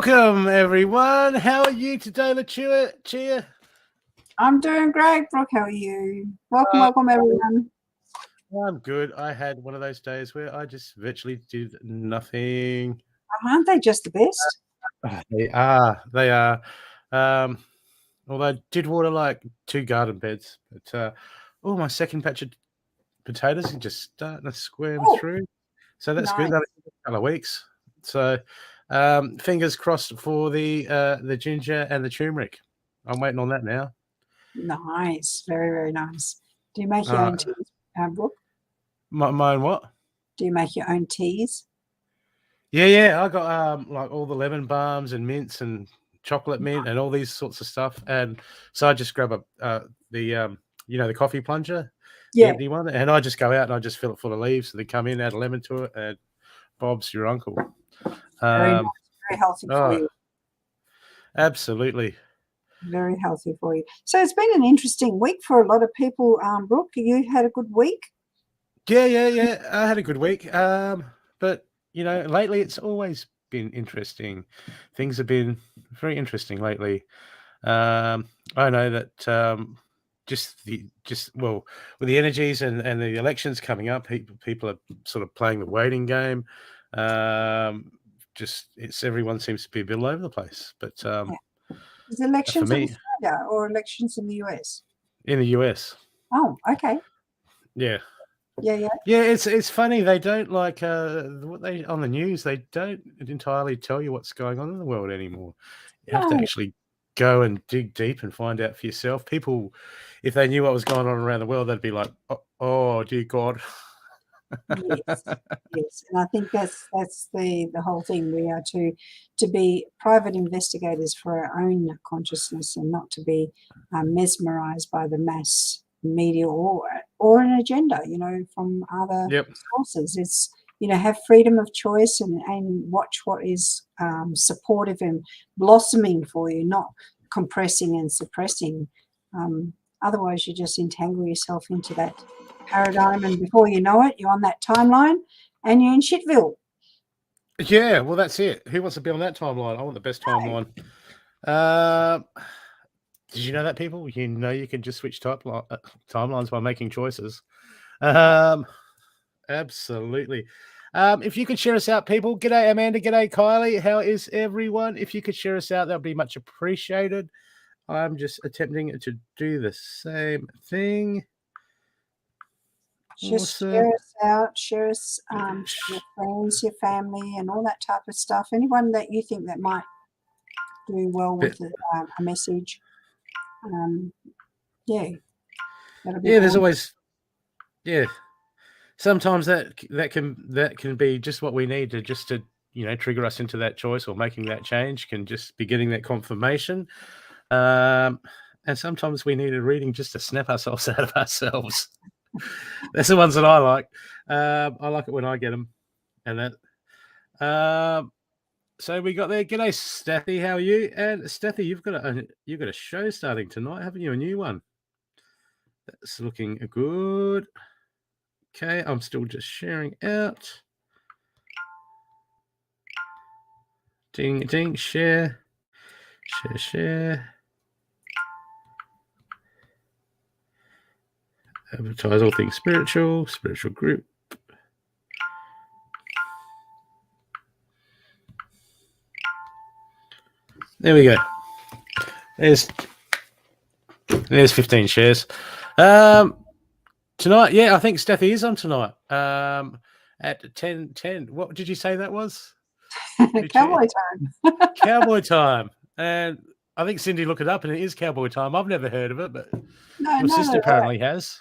Welcome, everyone. How are you today, Lucia? Chia? I'm doing great, Brooke. How are you? Welcome, everyone. I'm good. I had one of those days where I just virtually did nothing. Aren't they just the best? They are. They are. Although I did water like 2 garden beds, but my second batch of potatoes are just starting to squirm through. So that's good. That'll take a couple of weeks. So fingers crossed for the ginger and the turmeric. I'm waiting on that now. Nice. Very, very nice. Do you make your own teas, Brooke? My own what? Do you make your own teas? Yeah. I got like all the lemon balms and mints and chocolate mint and all these sorts of stuff. And so I just grab the coffee plunger, the empty one, and I just go out and I just fill it full of leaves. So they come in, add a lemon to it, and Bob's your uncle. Very nice. Very healthy for you. Absolutely. Very healthy for you. So it's been an interesting week for a lot of people. Brooke, you had a good week? Yeah. I had a good week. But lately it's always been interesting. Things have been very interesting lately. I know that with the energies and the elections coming up, people are sort of playing the waiting game. Everyone seems to be a bit all over the place. But is elections in Australia or elections in the US? In the US. Oh, okay. Yeah. Yeah. It's funny. They don't like what they on the news. They don't entirely tell you what's going on in the world anymore. You have to actually go and dig deep and find out for yourself. People, if they knew what was going on around the world, they'd be like, "Oh dear God." Yes, and I think that's the whole thing. We are to be private investigators for our own consciousness and not to be mesmerized by the mass media or an agenda, from other sources. It's have freedom of choice and watch what is supportive and blossoming for you, not compressing and suppressing. Otherwise, you just entangle yourself into that paradigm, and before you know it, you're on that timeline and you're in shitville. Yeah, well, that's it. Who wants to be on that timeline? I want the best timeline. Did you know that, people? You can just switch timelines by making choices. Absolutely. If you could share us out, people. G'day, Amanda. G'day, Kylie. How is everyone? If you could share us out, that would be much appreciated. I'm just attempting to do the same thing. Just share us out, share us your friends, your family, and all that type of stuff. Anyone that you think that might do well with a message. There's always sometimes that can be just what we need to trigger us into that choice or making that change. Can just be getting that confirmation. And sometimes we need a reading just to snap ourselves out of ourselves. That's the ones that I like. I like it when I get them. And that. So we got there. G'day, Steffi. How are you? And Steffi, you've got a show starting tonight, haven't you? A new one. That's looking good. Okay, I'm still just sharing out. Ding, ding, share. Advertise all things spiritual group. There we go. There's 15 shares. Tonight, I think Steffi is on tonight. At 10:10. What did you say that was? Cowboy time. Cowboy time. And I think Cindy looked it up, and it is cowboy time. I've never heard of it, but your sister apparently has.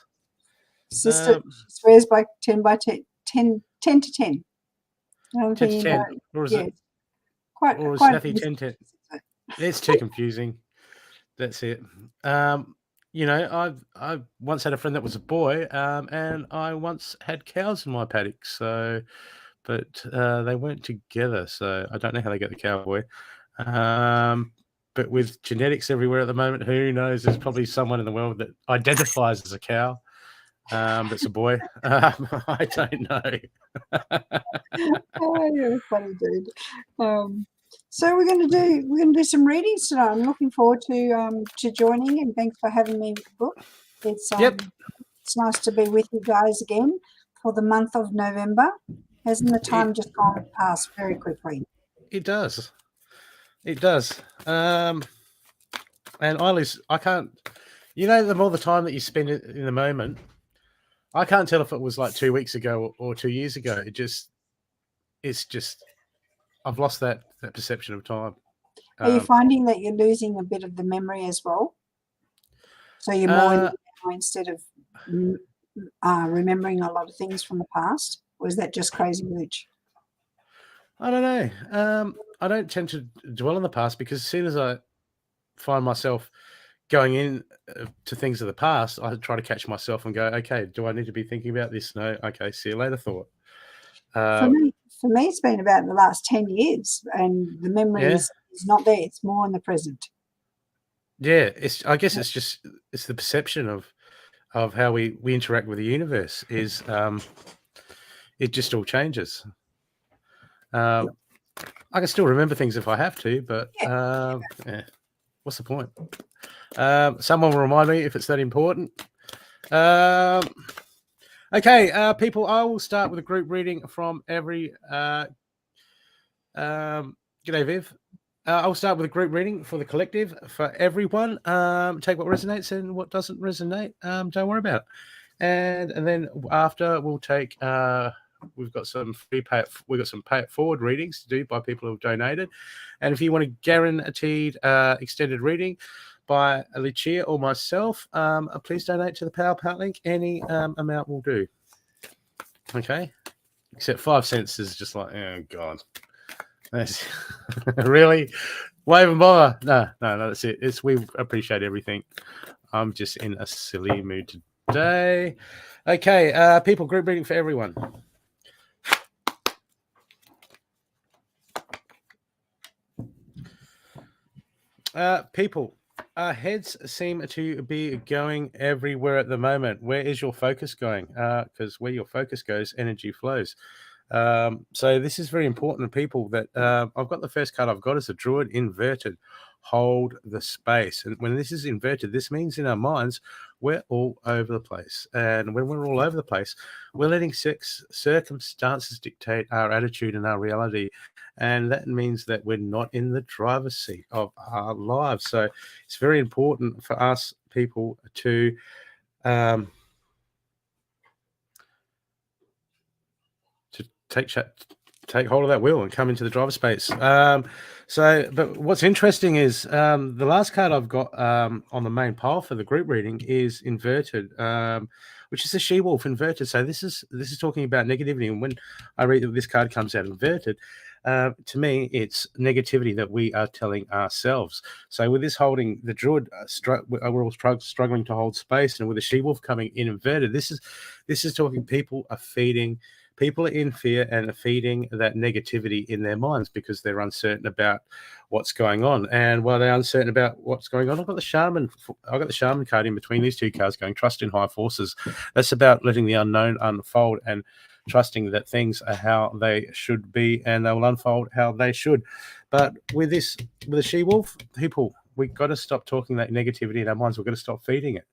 Sister swears by 10 to 10. 10 to 10. Or is it? Quite 10. It's too confusing. That's it. I've once had a friend that was a boy, and I once had cows in my paddock. So, but they weren't together, so I don't know how they get the cowboy. But with genetics everywhere at the moment, who knows? There's probably someone in the world that identifies as a cow. That's a boy. I don't know. Oh, you're a funny dude. So we're going to do some readings today. I'm looking forward to joining, and thanks for having me, Brooke. It's Yep, it's nice to be with you guys again for the month of November. Hasn't the time just gone past very quickly? it does. It does. And I can't. The more the time that you spend in the moment, I can't tell if it was like 2 weeks ago or 2 years ago. It's just I've lost that perception of time. Are you finding that you're losing a bit of the memory as well? So you're more in the now instead of remembering a lot of things from the past? Or is that just crazy Luch? I don't know. I don't tend to dwell on the past because as soon as I find myself going in to things of the past, I try to catch myself and go, okay, do I need to be thinking about this? No. Okay, see you later thought. For me, it's been about the last 10 years, and the memory is not there. It's more in the present. Yeah, I guess it's the perception of how we interact with the universe is it just all changes. I can still remember things if I have to, but what's the point? Someone will remind me if it's that important. Okay, people, I will start with a group reading from every. G'day, Viv. I'll start with a group reading for the collective for everyone. Take what resonates and what doesn't resonate. Don't worry about it. And then after we'll take. We've got some pay it forward readings to do by people who've donated, and if you want a guaranteed extended reading by Lucia or myself, please donate to the PowerPoint link. Any amount will do. Okay, except 5 cents is just like, oh god, that's really wave and bother. No, that's it. We appreciate everything. I'm just in a silly mood today. Okay, people, group reading for everyone. People, our heads seem to be going everywhere at the moment. Where is your focus going? Because where your focus goes, energy flows. So this is very important to people that I've got the first card I've got is a Druid inverted. Hold the space. And when this is inverted, this means in our minds, we're all over the place. And when we're all over the place, we're letting circumstances dictate our attitude and our reality. And that means that we're not in the driver's seat of our lives. So it's very important for us people to take hold of that wheel and come into the driver's space. But what's interesting is the last card I've got on the main pile for the group reading is inverted, which is a she-wolf inverted. So this is talking about negativity. And when I read that this card comes out inverted, to me, it's negativity that we are telling ourselves. So with this holding, the Druid, we're all struggling to hold space, and with the she-wolf coming in inverted, this is talking people are in fear and are feeding that negativity in their minds because they're uncertain about what's going on. And while they're uncertain about what's going on, I've got the shaman card in between these two cards going, trust in high forces. That's about letting the unknown unfold and trusting that things are how they should be and they will unfold how they should. But with the she-wolf, people, we've got to stop talking that negativity in our minds. We've got to stop feeding it.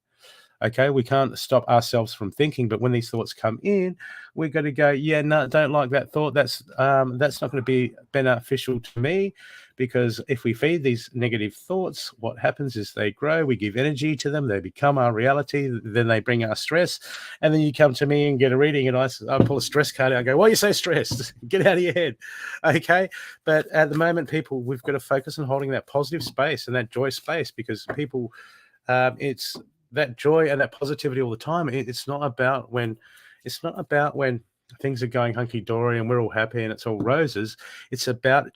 Okay, we can't stop ourselves from thinking, but when these thoughts come in, we're going to go, yeah, no, don't like that thought. That's not going to be beneficial to me, because if we feed these negative thoughts, what happens is they grow. We give energy to them. They become our reality. Then they bring our stress. And then you come to me and get a reading, and I pull a stress card out. I go, why are you so stressed? Get out of your head. Okay, but at the moment, people, we've got to focus on holding that positive space and that joy space, because people, it's that joy and that positivity all the time. It's not about when things are going hunky-dory and we're all happy and it's all roses. It's about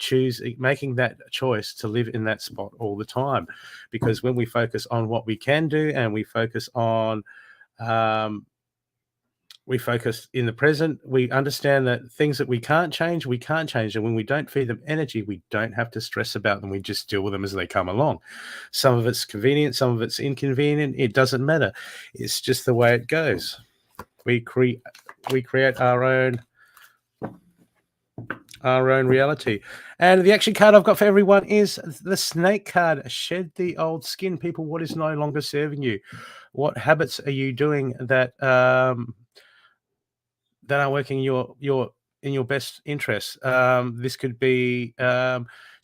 making that choice to live in that spot all the time, because when we focus on what we can do and we focus on we focus in the present, we understand that things that we can't change. And when we don't feed them energy, we don't have to stress about them. We just deal with them as they come along. Some of it's convenient, some of it's inconvenient. It doesn't matter. It's just the way it goes. We create our own our own reality. And the action card I've got for everyone is the snake card. Shed the old skin, people. What is no longer serving you? What habits are you doing that that are working in your best interests? This could be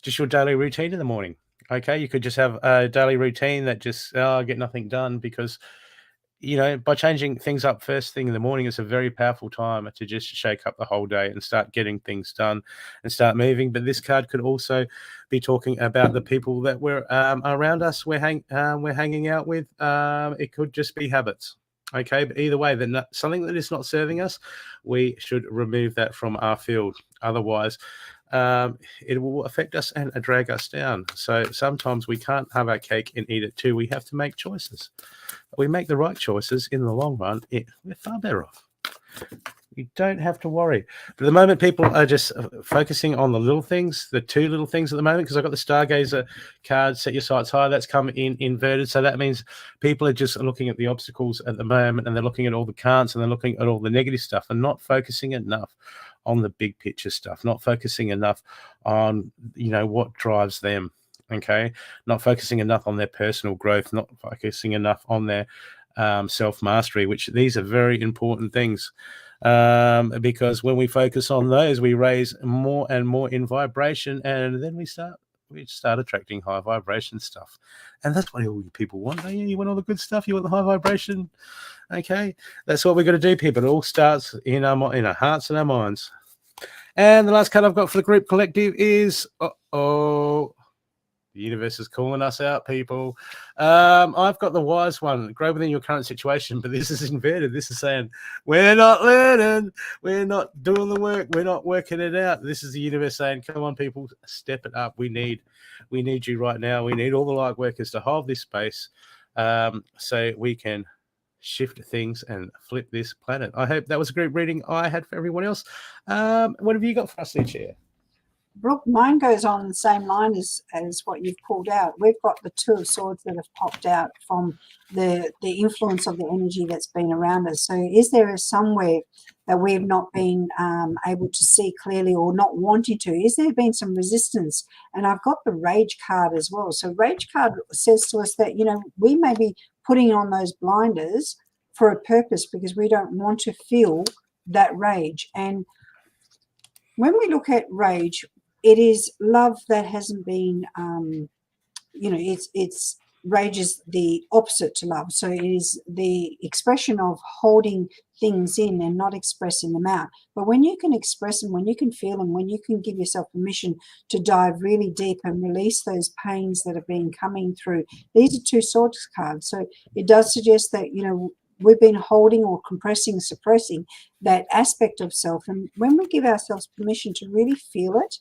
just your daily routine in the morning. Okay, you could just have a daily routine that just get nothing done because by changing things up first thing in the morning, it's a very powerful time to just shake up the whole day and start getting things done and start moving. But this card could also be talking about the people that we're around us, we're hanging out with. It could just be habits. Okay, but either way, something that is not serving us, we should remove that from our field. Otherwise, it will affect us and drag us down. So sometimes we can't have our cake and eat it too. We have to make choices. If we make the right choices in the long run, we're far better off. You don't have to worry. But at the moment, people are just focusing on the little things, the two little things at the moment, because I've got the Stargazer card, set your sights high. That's come in inverted. So that means people are just looking at the obstacles at the moment, and they're looking at all the can'ts, and they're looking at all the negative stuff and not focusing enough on the big picture stuff, not focusing enough on, what drives them. Okay. Not focusing enough on their personal growth, not focusing enough on their self-mastery, which these are very important things. Because when we focus on those, we raise more and more in vibration, and then we start attracting high vibration stuff. And that's what all you people want, don't you? You want all the good stuff, you want the high vibration. Okay, that's what we're going to do, people. It all starts in our hearts and our minds. And the last card I've got for the group collective is the universe is calling us out, people. I've got the wise one. Grow within your current situation, but this is inverted. This is saying we're not learning, we're not doing the work, we're not working it out. This is the universe saying, "Come on, people, step it up. We need you right now. We need all the light workers to hold this space, so we can shift things and flip this planet." I hope that was a great reading I had for everyone else. What have you got for us, Lucia? Brooke, mine goes on the same line as what you've pulled out. We've got the Two of Swords that have popped out from the influence of the energy that's been around us. So is there somewhere that we've not been able to see clearly or not wanting to? Is there been some resistance? And I've got the Rage card as well. So Rage card says to us that, we may be putting on those blinders for a purpose because we don't want to feel that rage. And when we look at rage, it is love that hasn't been, it's rage is the opposite to love. So it is the expression of holding things in and not expressing them out. But when you can express them, when you can feel them, when you can give yourself permission to dive really deep and release those pains that have been coming through, these are Two Swords cards. So it does suggest that, we've been holding or compressing, suppressing that aspect of self. And when we give ourselves permission to really feel it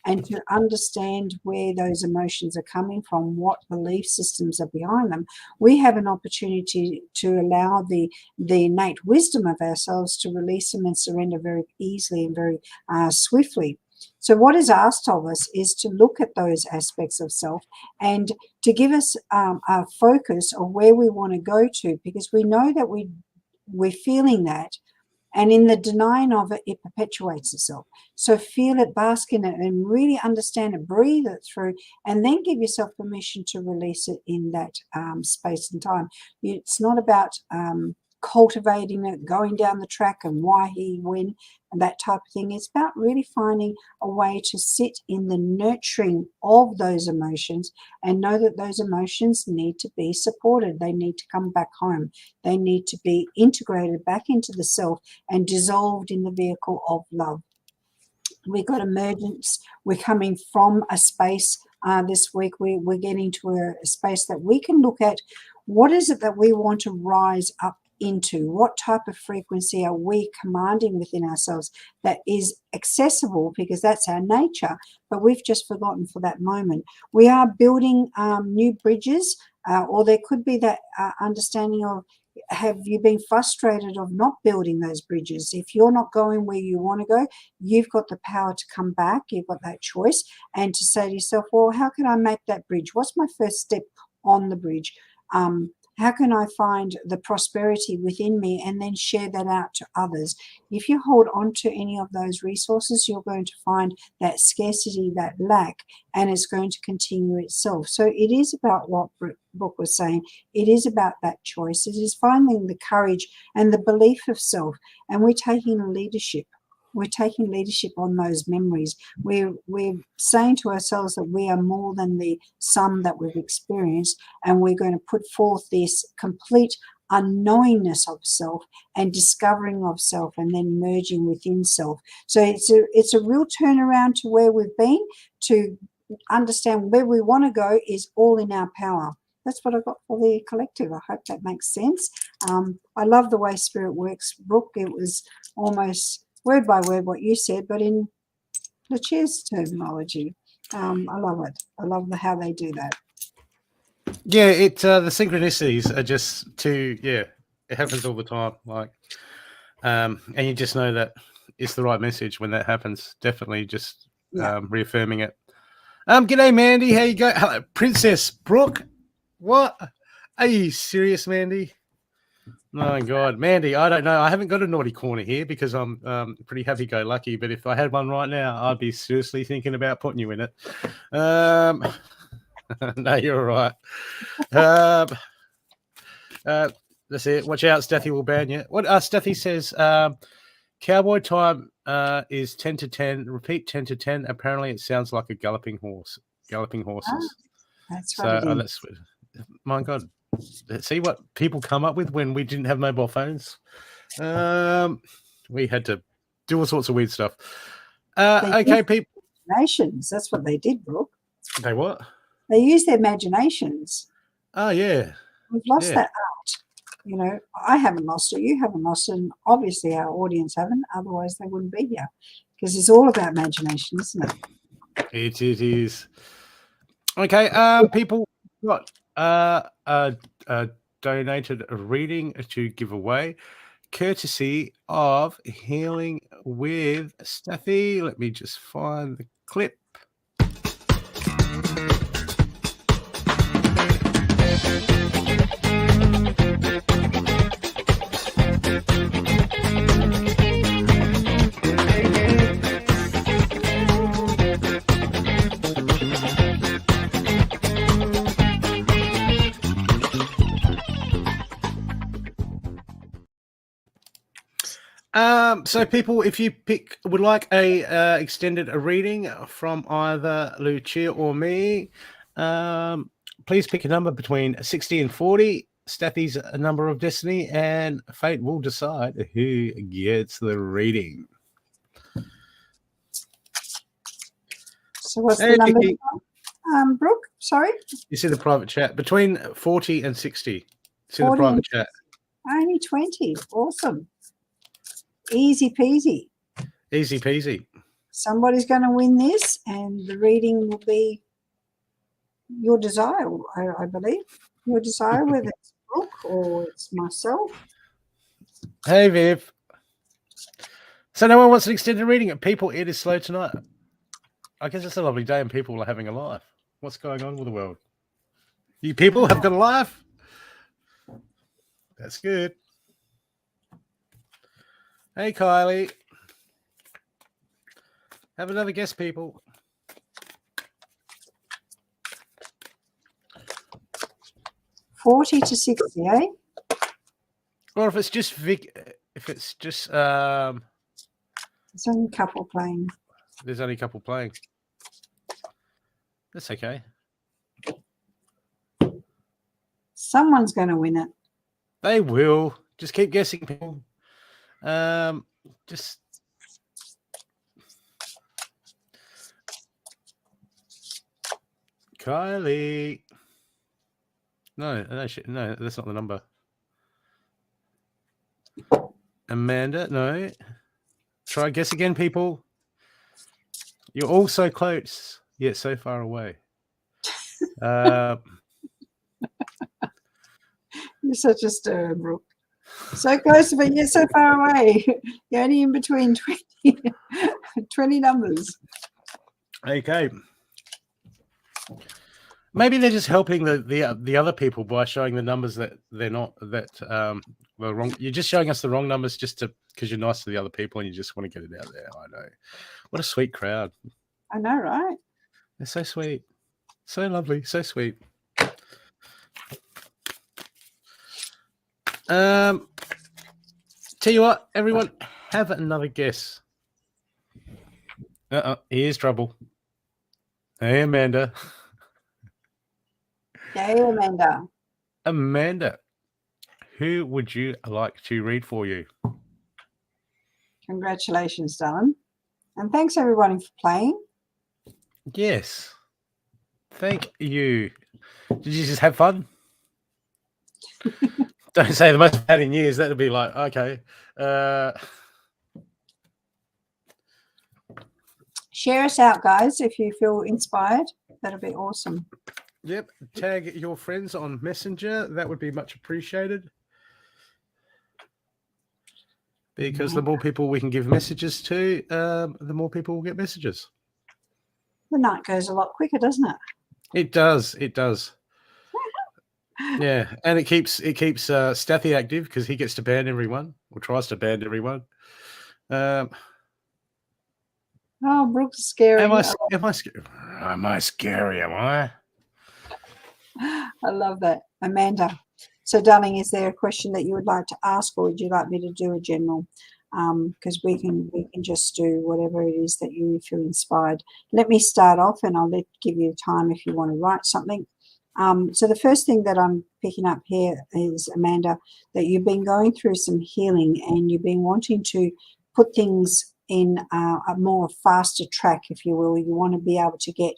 and to understand where those emotions are coming from, what belief systems are behind them, we have an opportunity to allow the innate wisdom of ourselves to release them and surrender very easily and very swiftly. So what is asked of us is to look at those aspects of self and to give us a focus of where we want to go to, because we know that we're feeling that, and in the denying of it, it perpetuates itself. So feel it, bask in it, and really understand it, breathe it through, and then give yourself permission to release it in that space and time. It's not about cultivating it, going down the track and why he when and that type of thing. It's about really finding a way to sit in the nurturing of those emotions and know that those emotions need to be supported. They need to come back home. They need to be integrated back into the self and dissolved in the vehicle of love. We've got emergence. We're coming from a space this week. We're getting to a space that we can look at. What is it that we want to rise up into? What type of frequency are we commanding within ourselves that is accessible, because that's our nature, but we've just forgotten for that moment. We are building new bridges, or there could be that understanding of, have you been frustrated of not building those bridges? If you're not going where you want to go, you've got the power to come back. You've got that choice, and to say to yourself, well, how can I make that bridge? What's my first step on the bridge? How can I find the prosperity within me and then share that out to others? If you hold on to any of those resources, you're going to find that scarcity, that lack, and it's going to continue itself. So it is about what Brooke was saying. It is about that choice. It is finding the courage and the belief of self, and we're taking leadership. We're taking leadership on those memories. We're saying to ourselves that we are more than the sum that we've experienced, and we're going to put forth this complete unknowingness of self and discovering of self, and then merging within self. So it's a real turnaround to where we've been. To understand where we want to go is all in our power. That's what I got for the collective. I hope that makes sense. I love the way spirit works, Brooke. It was almost word by word what you said, but in Lucia's terminology. I love it. I love how they do that. Yeah, the synchronicities are just it happens all the time. Like, and you just know that it's the right message when that happens. Definitely just reaffirming it. G'day, Mandy. How you go? Hello, Princess Brooke. What? Are you serious, Mandy? My God, Mandy, I don't know. I haven't got a naughty corner here because I'm pretty happy-go-lucky. But if I had one right now, I'd be seriously thinking about putting you in it. No, you're all right. That's it. Watch out, Steffi will ban you. What Steffi says, cowboy time is 10 to 10. Repeat 10 to 10. Apparently, it sounds like a galloping horses. That's so that's my God. See what people come up with when we didn't have mobile phones. We had to do all sorts of weird stuff. Okay, people. Imaginations. That's what they did, Brooke. They what? They used their imaginations. Oh yeah. We've lost that art. You know, I haven't lost it. You haven't lost it, and obviously our audience haven't. Otherwise, they wouldn't be here, because it's all about imagination, isn't it? It is. Okay, people got donated a reading to give away, courtesy of Healing with Steffi. Let me just find the clip. So people, if you would like a extended reading from either Lucia or me, please pick a number between 60 and 40. Steffi's a number of destiny, and fate will decide who gets the reading. So what's the number, Brooke? Sorry? You see the private chat between 40 and 60. See the private chat. Only 20. Awesome. Easy peasy. Easy peasy. Somebody's going to win this, and the reading will be your desire, I believe. Your desire, whether it's Brooke or it's myself. Hey, Viv. So no one wants an extended reading. People, it is slow tonight. I guess it's a lovely day and people are having a life. What's going on with the world? You people have got a life? That's good. Hey, Kylie. Have another guess, people. $40 to $60, eh? Or if it's just there's only a couple playing. There's only a couple playing. That's okay. Someone's going to win it. They will. Just keep guessing, people. Just Kylie. No, that's not the number. Amanda, no. Try guess again, people. You're all so close, yet so far away. You're such a stir, Brooke. So close, but yet so far away. You're only in between 20 numbers. Okay. Maybe they're just helping the other people by showing the numbers that they're not well, wrong. You're just showing us the wrong numbers just because you're nice to the other people and you just want to get it out there. I know. What a sweet crowd. I know, right? They're so sweet, so lovely, so sweet. Tell you what, everyone, have another guess. Here's trouble. Hey, Amanda. Yay, Amanda. Amanda, who would you like to read for you? Congratulations, darling. And thanks, everybody, for playing. Yes. Thank you. Did you just have fun? Don't say the most I've had in years. That'd be like, okay. Share us out, guys, if you feel inspired. That'll be awesome. Yep. Tag your friends on Messenger. That would be much appreciated. Because the more people we can give messages to, the more people will get messages. The night goes a lot quicker, doesn't it? It does. It does. Yeah, and it keeps Stathie active because he gets to ban everyone or tries to ban everyone. Oh, Brooke's scary. Am I scary? Am I? I love that. Amanda. So, darling, is there a question that you would like to ask, or would you like me to do a general? Because we can just do whatever it is that you feel inspired. Let me start off, and I'll give you time if you want to write something. So the first thing that I'm picking up here is, Amanda, that you've been going through some healing and you've been wanting to put things in a more faster track, if you will. You want to be able to get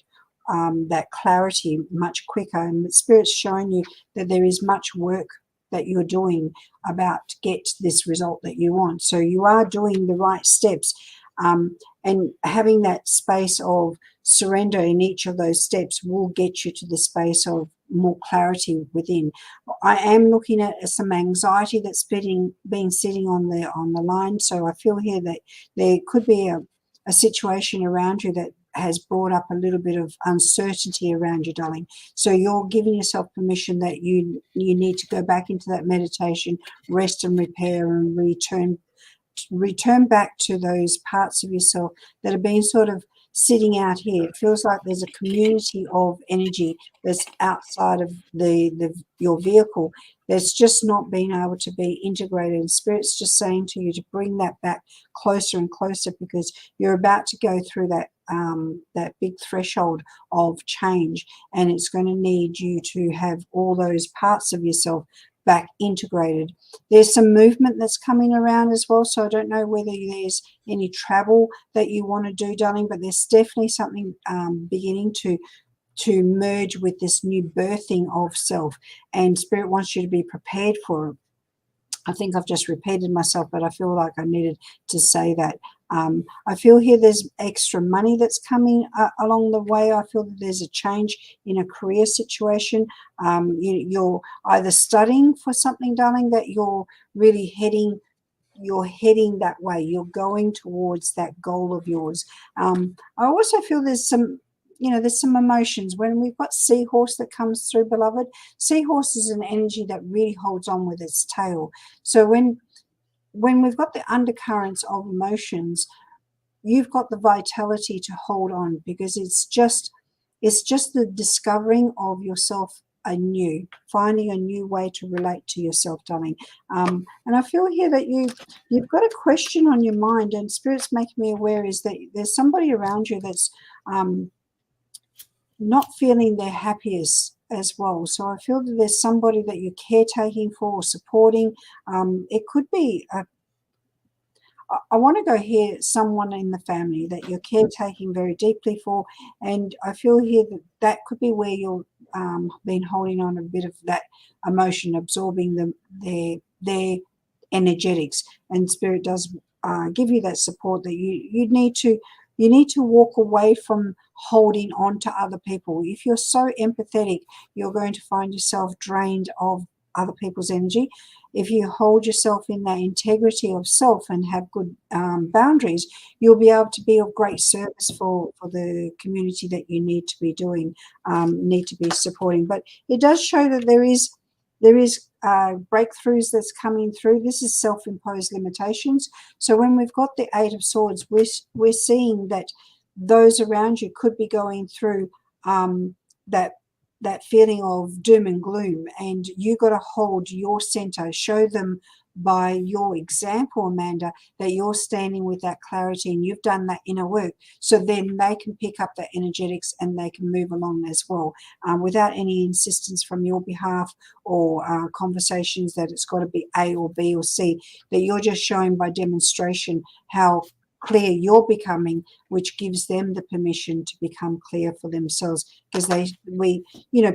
that clarity much quicker, and the Spirit's showing you that there is much work that you're doing about to get this result that you want. So you are doing the right steps, and having that space of surrender in each of those steps will get you to the space of more clarity within. I am looking at some anxiety that's been sitting on the line. So I feel here that there could be a situation around you that has brought up a little bit of uncertainty around you, darling. So you're giving yourself permission that you need to go back into that meditation, rest and repair, and return back to those parts of yourself that have been sort of sitting out here. It feels like there's a community of energy that's outside of your vehicle that's just not being able to be integrated. And Spirit's just saying to you to bring that back closer and closer, because you're about to go through that big threshold of change, and it's going to need you to have all those parts of yourself back integrated. There's some movement that's coming around as well, so I don't know whether there's any travel that you want to do, darling, but there's definitely something beginning to merge with this new birthing of self, and Spirit wants you to be prepared for it. I think I've just repeated myself, but I feel like I needed to say that. I feel here there's extra money that's coming along the way. I feel that there's a change in a career situation. You're either studying for something, darling, that you're really heading that way. You're going towards that goal of yours. I also feel there's some emotions. When we've got seahorse that comes through, beloved, seahorse is an energy that really holds on with its tail. So when we've got the undercurrents of emotions, you've got the vitality to hold on, because it's just the discovering of yourself anew, finding a new way to relate to yourself, darling. And I feel here that you've got a question on your mind, and Spirit's making me aware is that there's somebody around you that's not feeling their happiest as well. So I feel that there's somebody that you're caretaking for or supporting. It could be I want to go here, someone in the family that you're caretaking very deeply for, and I feel here that could be where you're been holding on a bit of that emotion, absorbing their energetics, and Spirit does give you that support that you need to walk away from holding on to other people. If you're so empathetic, you're going to find yourself drained of other people's energy. If you hold yourself in that integrity of self and have good boundaries, you'll be able to be of great service for the community that you need to be doing, need to be supporting. But it does show that there is breakthroughs that's coming through. This is self-imposed limitations. So when we've got the Eight of Swords, we're seeing that those around you could be going through that feeling of doom and gloom, and you got to hold your center, show them by your example, Amanda, that you're standing with that clarity and you've done that inner work, so then they can pick up the energetics and they can move along as well, without any insistence from your behalf or conversations that it's got to be A or B or C, that you're just showing by demonstration how clear you're becoming, which gives them the permission to become clear for themselves. Because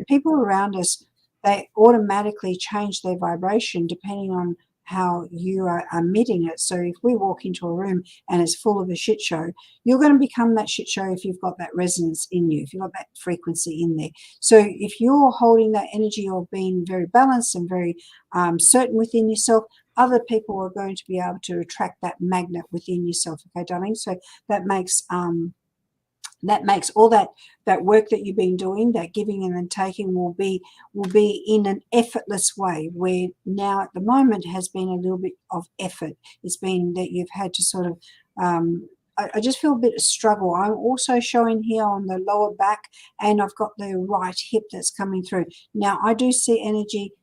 people around us, they automatically change their vibration depending on how you are emitting it. So if we walk into a room and it's full of a shit show, you're going to become that shit show if you've got that resonance in you, if you've got that frequency in there. So if you're holding that energy of being very balanced and very certain within yourself, other people are going to be able to attract that magnet within yourself. Okay, darling? So that makes all that work that you've been doing, that giving and then taking, will be in an effortless way, where now at the moment has been a little bit of effort. It's been that you've had to sort of I just feel a bit of struggle. I'm also showing here on the lower back, and I've got the right hip that's coming through. Now I do see energy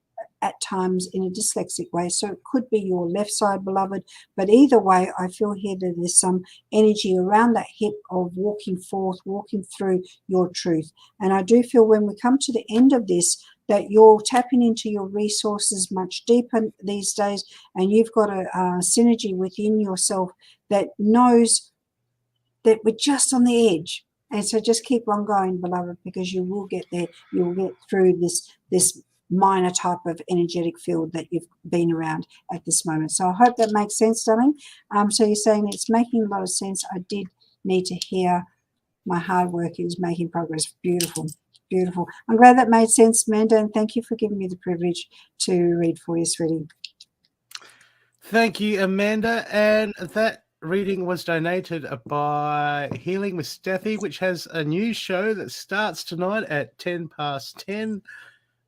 at times in a dyslexic way, so it could be your left side, beloved, but either way I feel here that there's some energy around that hip of walking forth, walking through your truth. And I do feel when we come to the end of this, that you're tapping into your resources much deeper these days, and you've got a synergy within yourself that knows that we're just on the edge. And so just keep on going, beloved, because you will get there. You will get through this minor type of energetic field that you've been around at this moment. So I hope that makes sense, darling. So you're saying it's making a lot of sense. I did need to hear my hard work is making progress. Beautiful, beautiful. I'm glad that made sense, Amanda, and thank you for giving me the privilege to read for you, sweetie. Thank you, Amanda. And that reading was donated by Healing with Steffi, which has a new show that starts tonight at 10:10.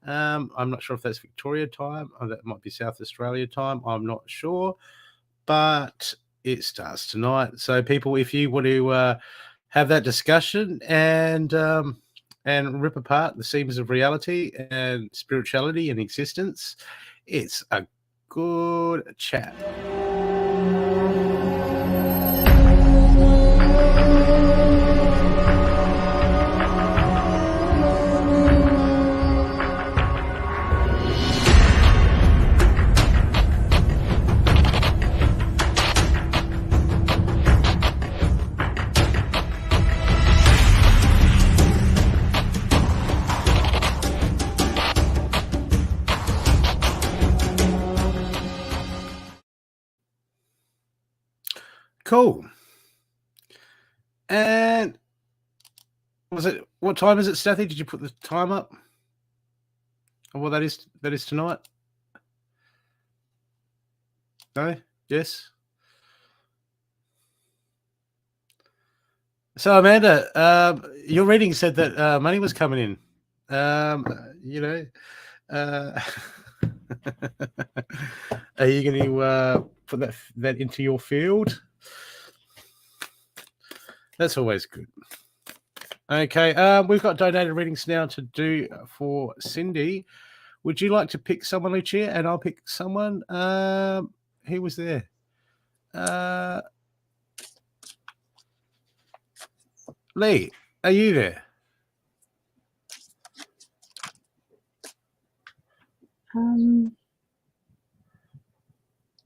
I'm not sure if that's Victoria time or that might be South Australia time. I'm not sure, but it starts tonight. So people, if you want to have that discussion and rip apart the seams of reality and spirituality and existence, it's a good chat. Cool. And what time is it, Steffi? Did you put the time up? Oh, well, that is tonight. No? Yes? So, Amanda, your reading said that money was coming in. Are you going to put that into your field? That's always good. Okay, we've got donated readings now to do for Cindy. Would you like to pick someone, Lucia? And I'll pick someone. Who was there? Lee, are you there?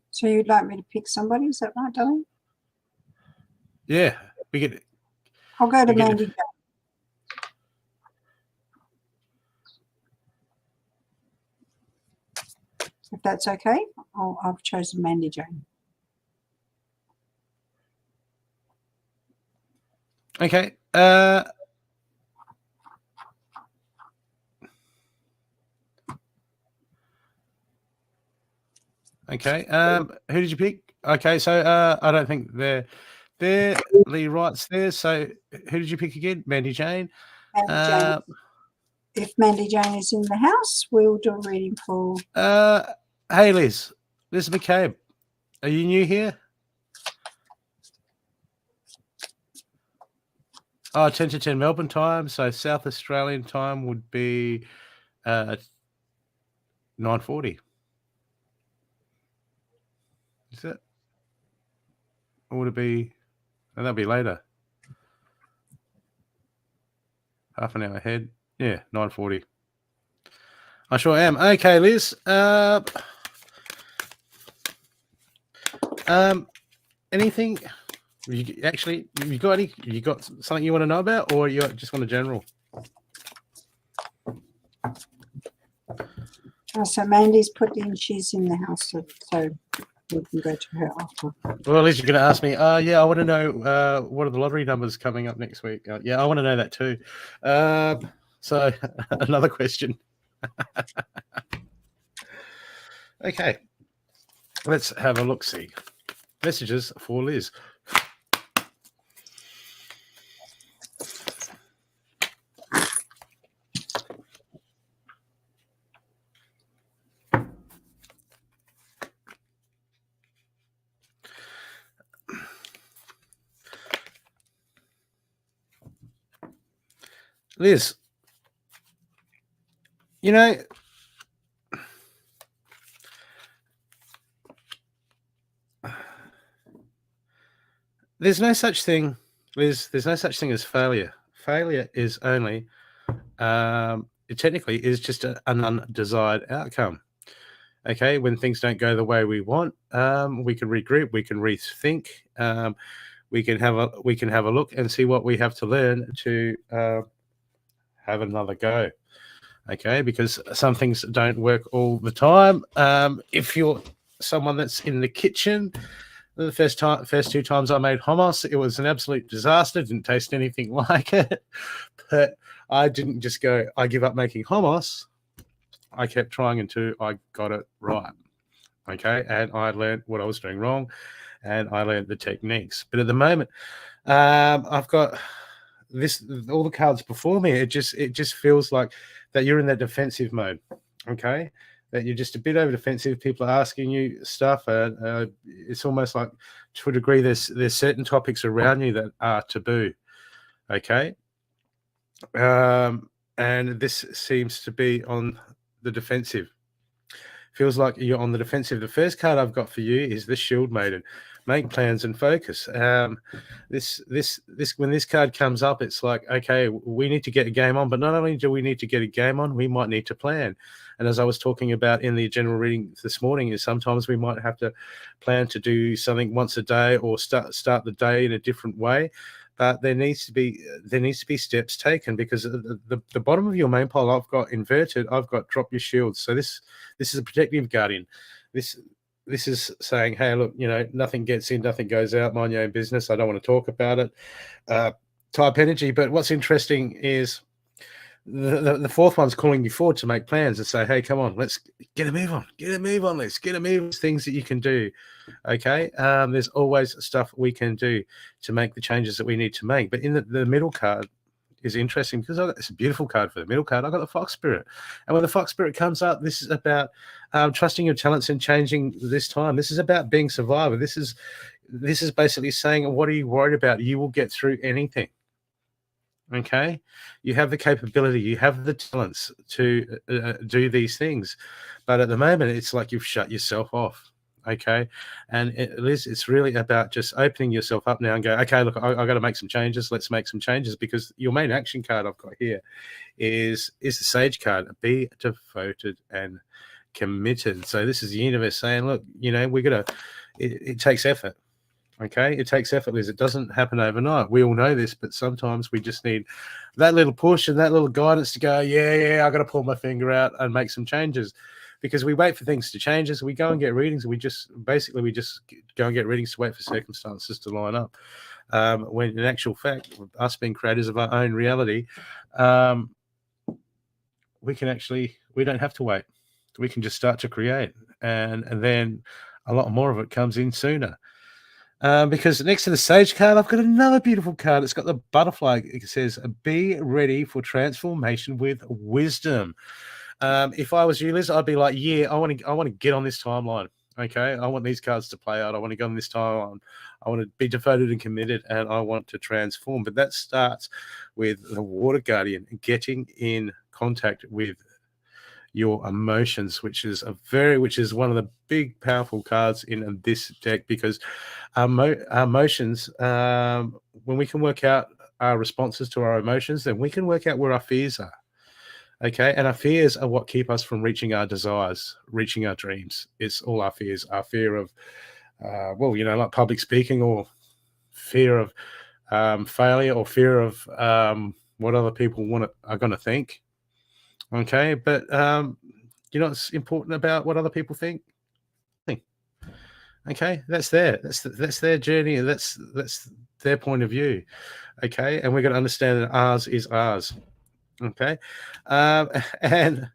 So you'd like me to pick somebody? Is that right, darling? Yeah, we get. I'll go to Mandy. If that's okay, I've chosen Mandy Jane. Okay. Okay. Who did you pick? Okay, so I don't think they're there. Lee Wright's there. So who did you pick again? Mandy Jane. Mandy Jane. If Mandy Jane is in the house, we'll do a reading for. Hey Liz McCabe. Are you new here? 10 to 10 Melbourne time. So South Australian time would be 9:40. Is it? Or would it be? No, that'll be later. Half an hour ahead. Yeah, 9:40. I sure am. Okay, Liz. Anything? You got something you want to know about, or you just want a general? So Mandy's put in, she's in the house, so we can go to her after. Well, at least you're going to ask me. Yeah, I want to know what are the lottery numbers coming up next week. Yeah, I want to know that too. So another question. Okay, let's have a look. See messages for Liz. Liz, you know, there's no such thing, Liz. There's no such thing as failure. Failure is only, it technically is just an undesired outcome. Okay, when things don't go the way we want, we can regroup, we can rethink, we can have a look and see what we have to learn to have another go. Okay, because some things don't work all the time. If you're someone that's in the kitchen, the first two times I made hummus, it was an absolute disaster. Didn't taste anything like it. But I didn't just go, I give up making hummus. I kept trying until I got it right. Okay, and I learned what I was doing wrong, and I learned the techniques. But at the moment, I've got all the cards before me. It just feels like that you're in that defensive mode. Okay, that you're just a bit over defensive. People are asking you stuff. It's almost like, to a degree, there's certain topics around you that are taboo. Okay, and this seems to be on the defensive. Feels like you're on the defensive. The first card I've got for you is the Shield Maiden. Make plans and focus. This when this card comes up, it's like, okay, we need to get a game on, but not only do we need to get a game on, we might need to plan. And as I was talking about in the general reading this morning, is sometimes we might have to plan to do something once a day or start the day in a different way. But there needs to be steps taken, because the bottom of your main pile I've got inverted. I've got drop your shields. So this is a protective guardian. This is saying, hey, look, nothing gets in, nothing goes out. Mind your own business. I don't want to talk about it. Type energy. But what's interesting is the fourth one's calling you forward to make plans and say, hey, come on, let's get a move on. Let's get a move on. Things that you can do. Okay. There's always stuff we can do to make the changes that we need to make. But in the middle card is interesting, because it's a beautiful card for the middle card. I've got the Fox Spirit. And when the Fox Spirit comes up, this is about trusting your talents and changing this time. This is about being survivor. This is basically saying, what are you worried about? You will get through anything. Okay, you have the capability, you have the talents to do these things, but at the moment it's like you've shut yourself off. Okay, and it's really about just opening yourself up now and go, okay, look, I got to make some changes. Let's make some changes, because your main action card I've got here is the Sage card. Be devoted and committed. So this is the universe saying, look, we got to. It takes effort. Okay, it takes effort, Liz. It doesn't happen overnight. We all know this, but sometimes we just need that little push and that little guidance to go, yeah, I got to pull my finger out and make some changes, because we wait for things to change. As we go and get readings, we just go and get readings to wait for circumstances to line up. When in actual fact, us being creators of our own reality, we don't have to wait. We can just start to create. And then a lot more of it comes in sooner. Because next to the Sage card, I've got another beautiful card. It's got the butterfly. It says, be ready for transformation with wisdom. If I was you, Liz, I'd be like, yeah, I want to get on this timeline. Okay, I want these cards to play out. I want to go on this timeline. I want to be devoted and committed, and I want to transform. But that starts with the Water Guardian getting in contact with your emotions, which is one of the big powerful cards in this deck, because our emotions, when we can work out our responses to our emotions, then we can work out where our fears are. Okay, and our fears are what keep us from reaching our desires, reaching our dreams. It's all our fears. Our fear of like public speaking, or fear of failure, or fear of what other people are going to think. Okay, but you know what's important about what other people think? Okay, that's their journey, and that's their point of view. Okay, and we're going to understand that ours is ours. Okay, and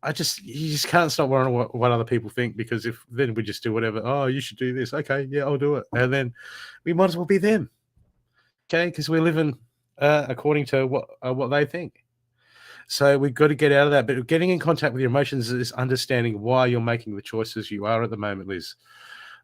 you just can't stop worrying what other people think, because if then we just do whatever. Oh, you should do this. Okay, yeah, I'll do it, and then we might as well be them. Okay, because we're living according to what they think. So we've got to get out of that. But getting in contact with your emotions is understanding why you're making the choices you are at the moment, Liz.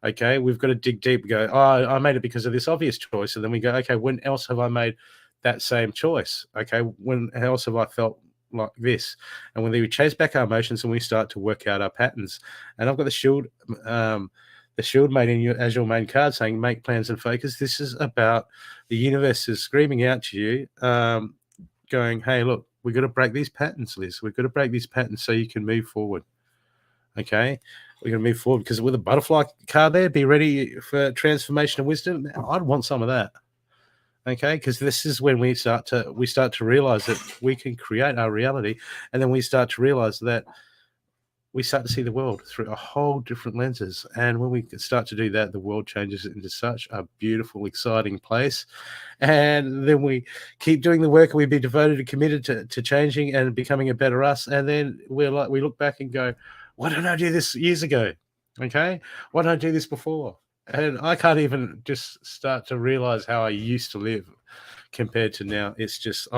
Okay, we've got to dig deep and go, oh, I made it because of this obvious choice. And then we go, okay, when else have I made that same choice? Okay, when else have I felt like this? And when we chase back our emotions and we start to work out our patterns. And I've got the shield made in you as your main card, saying make plans and focus. This is about the universe is screaming out to you, going, hey, look, we've got to break these patterns, Liz. We've got to break these patterns so you can move forward. Okay, we're going to move forward, because with a butterfly card there, be ready for transformation and wisdom. I'd want some of that. Okay, because this is when we start to realize that we can create our reality, and then we start to realize that we start to see the world through a whole different lenses. And when we start to do that, the world changes into such a beautiful, exciting place. And then we keep doing the work, and we be devoted and committed to changing and becoming a better us. And then we look back and go, why didn't I do this years ago? Okay, why didn't I do this before? And I can't even just start to realize how I used to live compared to now. It's just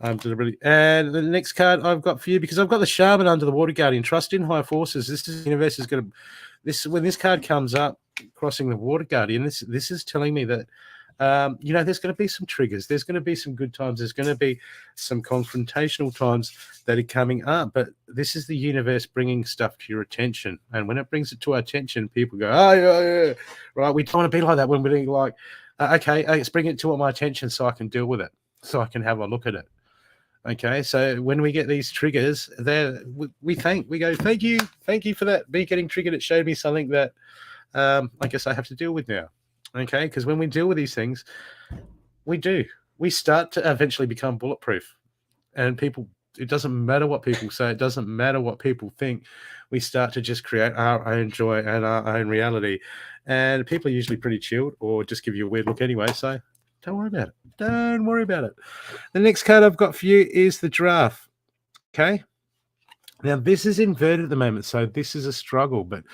deliberately. And the next card I've got for you, because I've got the Shaman under the Water Guardian. Trust in higher forces. This universe is going to. When this card comes up, crossing the Water Guardian, this is telling me that there's going to be some triggers. There's going to be some good times. There's going to be some confrontational times that are coming up. But this is the universe bringing stuff to your attention. And when it brings it to our attention, people go, oh, yeah, right. We don't want to be like that when we're like, okay, let's bring it to my attention so I can deal with it, so I can have a look at it. Okay, so when we get these triggers, we go, thank you for that. Me getting triggered, it showed me something that I guess I have to deal with now. Okay, because when we deal with these things, we start to eventually become bulletproof. And it doesn't matter what people say, it doesn't matter what people think. We start to just create our own joy and our own reality. And people are usually pretty chilled, or just give you a weird look anyway. So don't worry about it. Don't worry about it. The next card I've got for you is the Giraffe. Okay. Now, this is inverted at the moment, so this is a struggle, but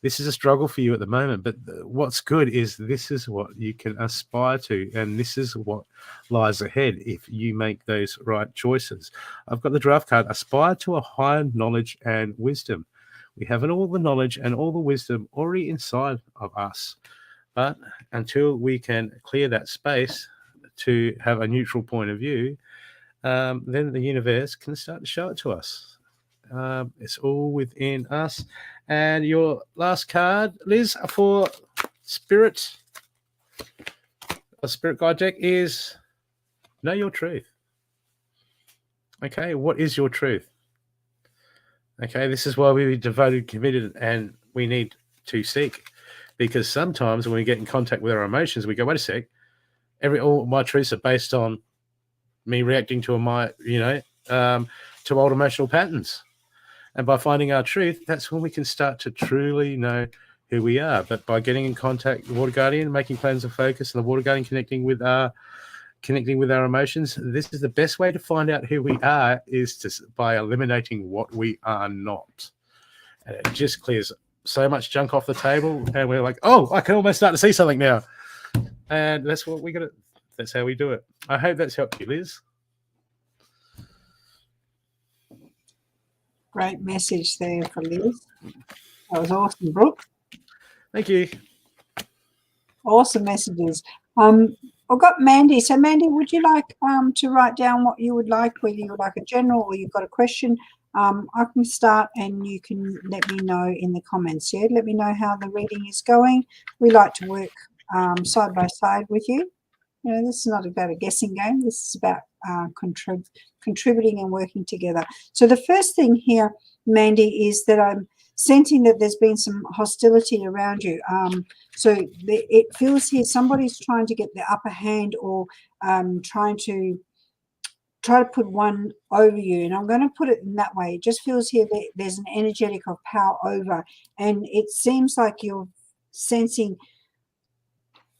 this is a struggle for you at the moment. But what's good is this is what you can aspire to, and this is what lies ahead if you make those right choices. I've got the Giraffe card. Aspire to a higher knowledge and wisdom. We have all the knowledge and all the wisdom already inside of us. But until we can clear that space to have a neutral point of view, then the universe can start to show it to us. It's all within us. And your last card, Liz, for Spirit Guide deck is Know Your Truth. Okay, what is your truth? Okay, this is why we be devoted, committed, and we need to seek. Because sometimes when we get in contact with our emotions, we go, wait a sec, all my truths are based on me reacting to to old emotional patterns. And by finding our truth, that's when we can start to truly know who we are. But by getting in contact with the Water Guardian, making plans of focus, and the Water Guardian connecting with our emotions, this is the best way to find out who we are, is by eliminating what we are not. and it just clears so much junk off the table, and we're like, oh, I can almost start to see something now. And that's what we got to, that's how we do it. I hope that's helped you, Liz. Great message there for Liz. That was awesome, Brooke. Thank you. Awesome messages. I've got Mandy. So Mandy, would you like to write down what you would like, whether you would like a general or you've got a question? I can start and you can let me know in the comments. Yeah, let me know how the reading is going. We like to work side by side with you. You know, this is not about a guessing game. This is about contributing and working together. So the first thing here, Mandy, is that I'm sensing that there's been some hostility around you. So it feels here somebody's trying to get the upper hand or trying to put one over you, and I'm going to put it in that way. It just feels here that there's an energetic of power over, and it seems like you're sensing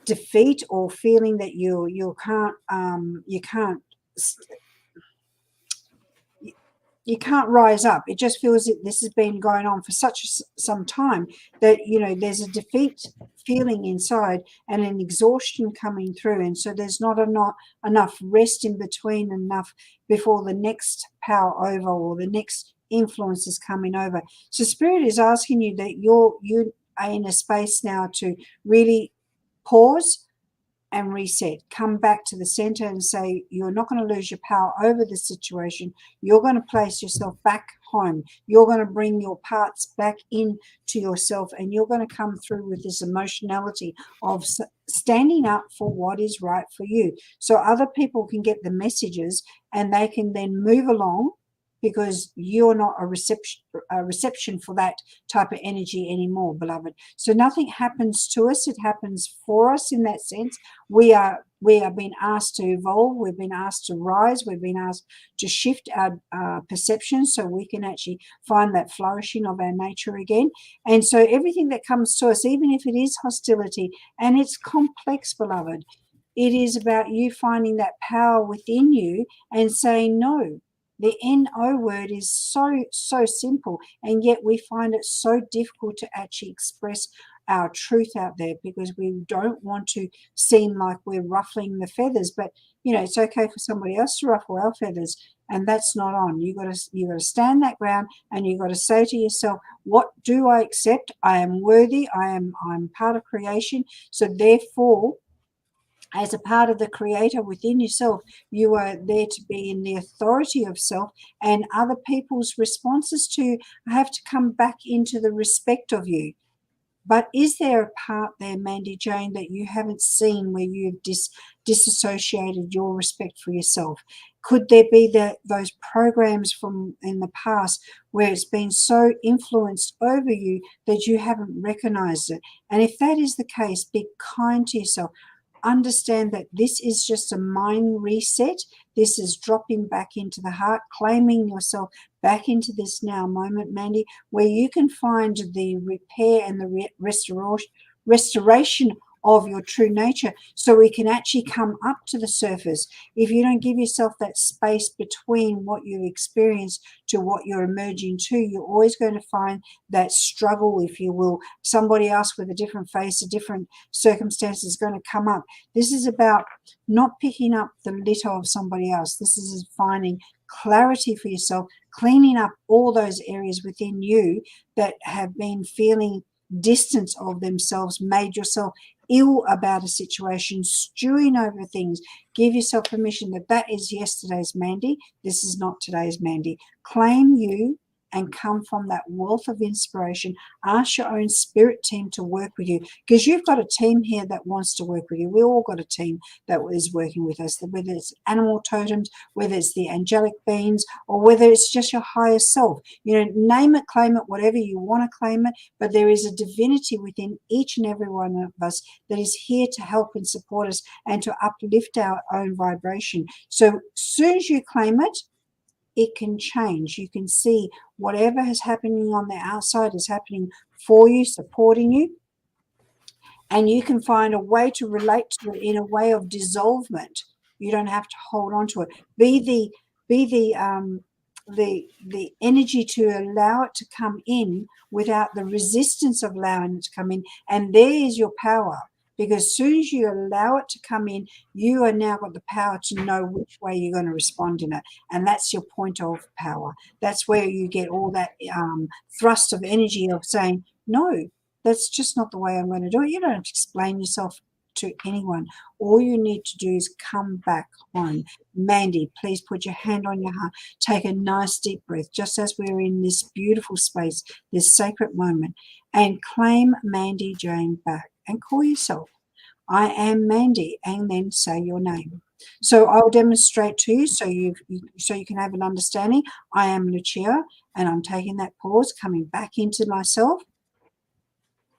defeat or feeling that you can't rise up. It just feels that this has been going on for some time, that there's a defeat feeling inside and an exhaustion coming through, and so there's not enough rest in between, enough before the next power over or the next influence is coming over. So Spirit is asking you that you are in a space now to really pause and reset. Come back to the center and say you're not going to lose your power over the situation. You're going to place yourself back home. You're going to bring your parts back into yourself, and you're going to come through with this emotionality of standing up for what is right for you, so other people can get the messages and they can then move along, because you're not a reception for that type of energy anymore, beloved. So nothing happens to us, it happens for us in that sense. We are being asked to evolve, we've been asked to rise, we've been asked to shift our perception so we can actually find that flourishing of our nature again. And so everything that comes to us, even if it is hostility, and it's complex, beloved, it is about you finding that power within you and saying no. The NO word is so simple, and yet we find it so difficult to actually express our truth out there, because we don't want to seem like we're ruffling the feathers. But it's okay for somebody else to ruffle our feathers, and that's not on. You got to stand that ground, and you got to say to yourself, what do I accept? I am worthy. I'm part of creation. So therefore, as a part of the creator within yourself, you are there to be in the authority of self, and other people's responses to have to come back into the respect of you. But is there a part there, Mandy Jane, that you haven't seen where you've disassociated your respect for yourself? Could there be those programs from in the past where it's been so influenced over you that you haven't recognized it? And if that is the case, be kind to yourself. Understand that this is just a mind reset. This is dropping back into the heart, claiming yourself back into this now moment, Mandy, where you can find the repair and the restoration of your true nature, so we can actually come up to the surface. If you don't give yourself that space between what you experience to what you're emerging to, you're always going to find that struggle, if you will. Somebody else with a different face, a different circumstance is going to come up. This is about not picking up the litter of somebody else. This is finding clarity for yourself, cleaning up all those areas within you that have been feeling distance of themselves, made yourself ill about a situation, stewing over things. Give yourself permission that is yesterday's Mandy. This is not today's Mandy. Claim you and come from that wealth of inspiration. Ask your own spirit team to work with you, because you've got a team here that wants to work with you. We all got a team that is working with us, whether it's animal totems, whether it's the angelic beings, or whether it's just your higher self. Name it, claim it, whatever you want to claim it, but there is a divinity within each and every one of us that is here to help and support us and to uplift our own vibration. So as soon as you claim it, it can change. You can see whatever is happening on the outside is happening for you, supporting you. And you can find a way to relate to it in a way of dissolvement. You don't have to hold on to it. Be the the energy to allow it to come in without the resistance of allowing it to come in. And there is your power. Because as soon as you allow it to come in, you are now got the power to know which way you're going to respond in it. And that's your point of power. That's where you get all that thrust of energy of saying, no, that's just not the way I'm going to do it. You don't have to explain yourself to anyone. All you need to do is come back home. Mandy, please put your hand on your heart. Take a nice deep breath, just as we're in this beautiful space, this sacred moment, and claim Mandy Jane back and call yourself, I am Mandy, and then say your name. So I'll demonstrate to you so you can have an understanding. I am Lucia, and I'm taking that pause, coming back into myself.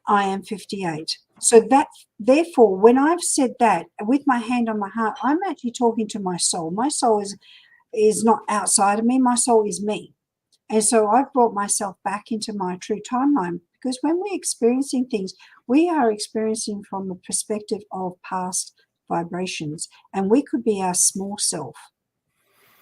I am 58. So that, therefore, when I've said that with my hand on my heart, I'm actually talking to my soul. My soul is not outside of me. My soul is me. And so I've brought myself back into my true timeline, because when we're experiencing things, we are experiencing from the perspective of past vibrations. And we could be our small self.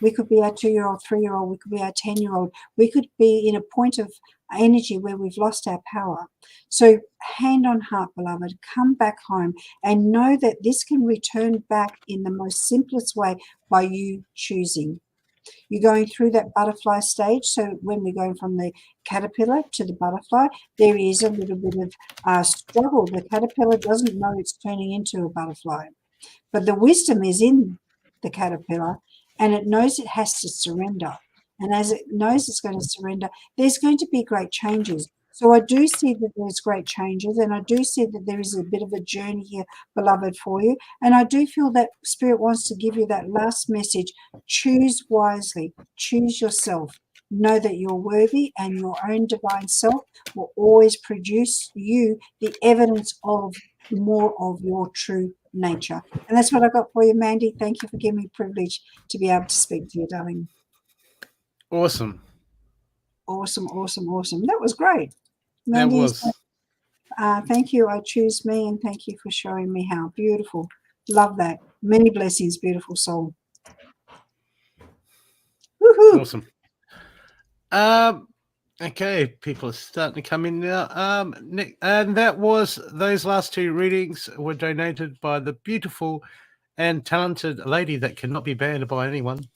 We could be our 2-year-old, 3-year-old. We could be our 10-year-old. We could be in a point of energy where we've lost our power. So hand on heart, beloved, come back home and know that this can return back in the most simplest way by you choosing. You're going through that butterfly stage. So when we're going from the caterpillar to the butterfly, there is a little bit of struggle. The caterpillar doesn't know it's turning into a butterfly, but the wisdom is in the caterpillar, and it knows it has to surrender. And as it knows it's going to surrender, there's going to be great changes. So I do see that there's great changes, and I do see that there is a bit of a journey here, beloved, for you. And I do feel that Spirit wants to give you that last message. Choose wisely. Choose yourself. Know that you're worthy, and your own divine self will always produce you the evidence of more of your true nature. And that's what I got for you, Mandy. Thank you for giving me privilege to be able to speak to you, darling. Awesome. Awesome, awesome, awesome. That was great. That was. Thank you. I choose me, and thank you for showing me how. Beautiful. Love that. Many blessings, beautiful soul. Woohoo. Awesome. Okay, people are starting to come in now. Nick, and that was, those last two readings were donated by the beautiful and talented lady that cannot be banned by anyone.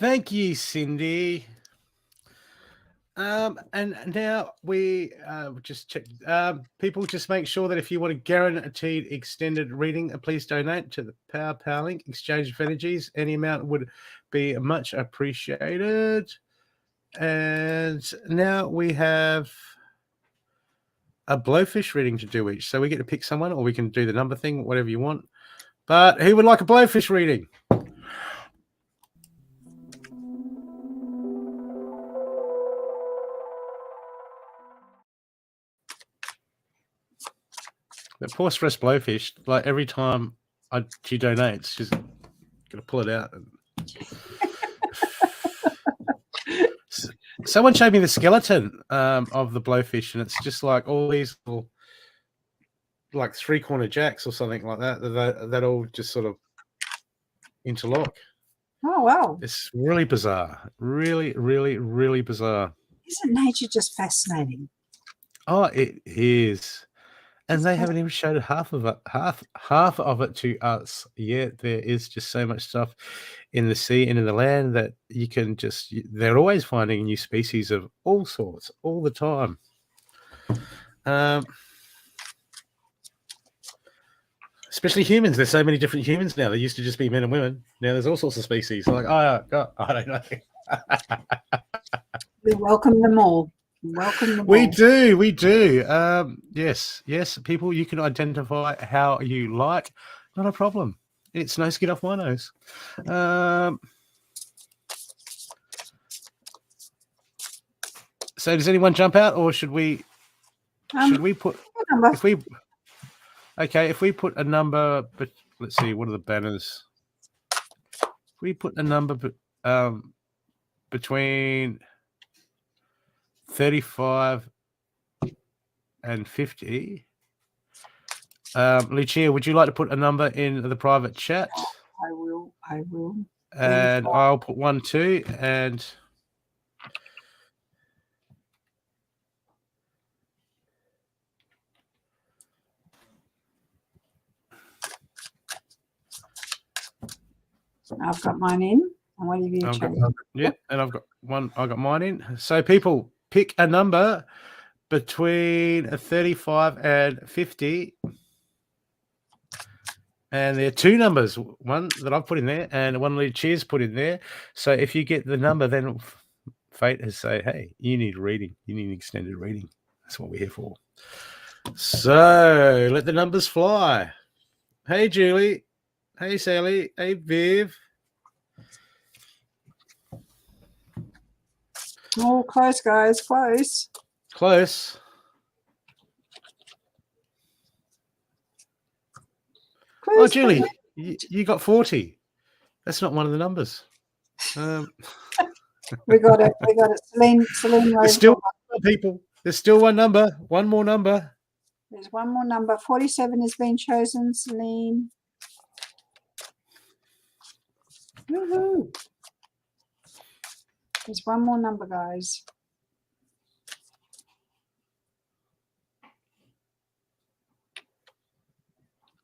Thank you, Cindy. And now we just check. People, just make sure that if you want a guaranteed extended reading, please donate to the Power Link Exchange of Energies. Any amount would be much appreciated. And now we have a blowfish reading to do each. So we get to pick someone, or we can do the number thing, whatever you want. But who would like a blowfish reading? That poor stressed blowfish, like every time she donates, she's going to pull it out. Someone showed me the skeleton of the blowfish, and it's just like all these little, like 3-corner jacks or something like that all just sort of interlock. Oh, wow. It's really bizarre. Really, really, really bizarre. Isn't nature just fascinating? Oh, it is. And they haven't even showed half of it to us yet. There is just so much stuff in the sea and in the land that you can just, they're always finding new species of all sorts all the time. Especially humans. There's so many different humans now. There used to just be men and women. Now there's all sorts of species. Like, oh God, I don't know. We welcome them all. We do. Yes, people, you can identify how you like. Not a problem. It's no skin off my nose. So does anyone jump out, or should we put, if we, Okay, if we put a number, but let's see, what are the banners? If we put a number between 35 and 50. Lucia, would you like to put a number in the private chat? I will. And I'll put 1 too. And I've got mine in. And what have you chosen? Yeah, and I've got one. I got mine in. So people pick a number between 35 and 50. And there are two numbers, one that I've put in there and one Lucia's put in there. So if you get the number, then fate has say, hey, you need reading. You need an extended reading. That's what we're here for. So let the numbers fly. Hey, Julie. Hey, Sally. Hey, Viv. Oh, close, guys. Close. Close. Oh, Julie, you got 40. That's not one of the numbers. We got it. Celine There's still one, people. There's still one number. One more number. There's one more number. 47 has been chosen, Celine. Woohoo! There's one more number, guys.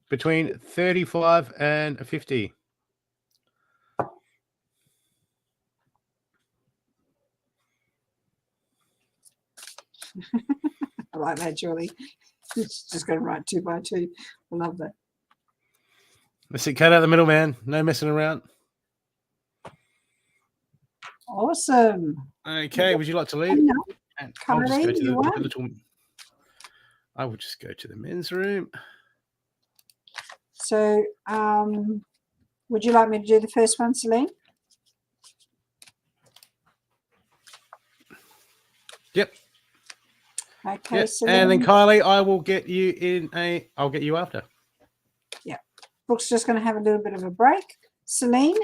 Between 35 and 50. I like that, Julie. It's just going to write 2 by 2. I love that. Let's see, cut out the middle, man. No messing around. Awesome. Okay, would you like to lead? I'll just go to the little. I will just go to the men's room. So, would you like me to do the first one, Celine? Yep. Okay, yep. Celine. And then Kylie, I will get you in I'll get you after. Yeah. Brooke's just going to have a little bit of a break. Celine,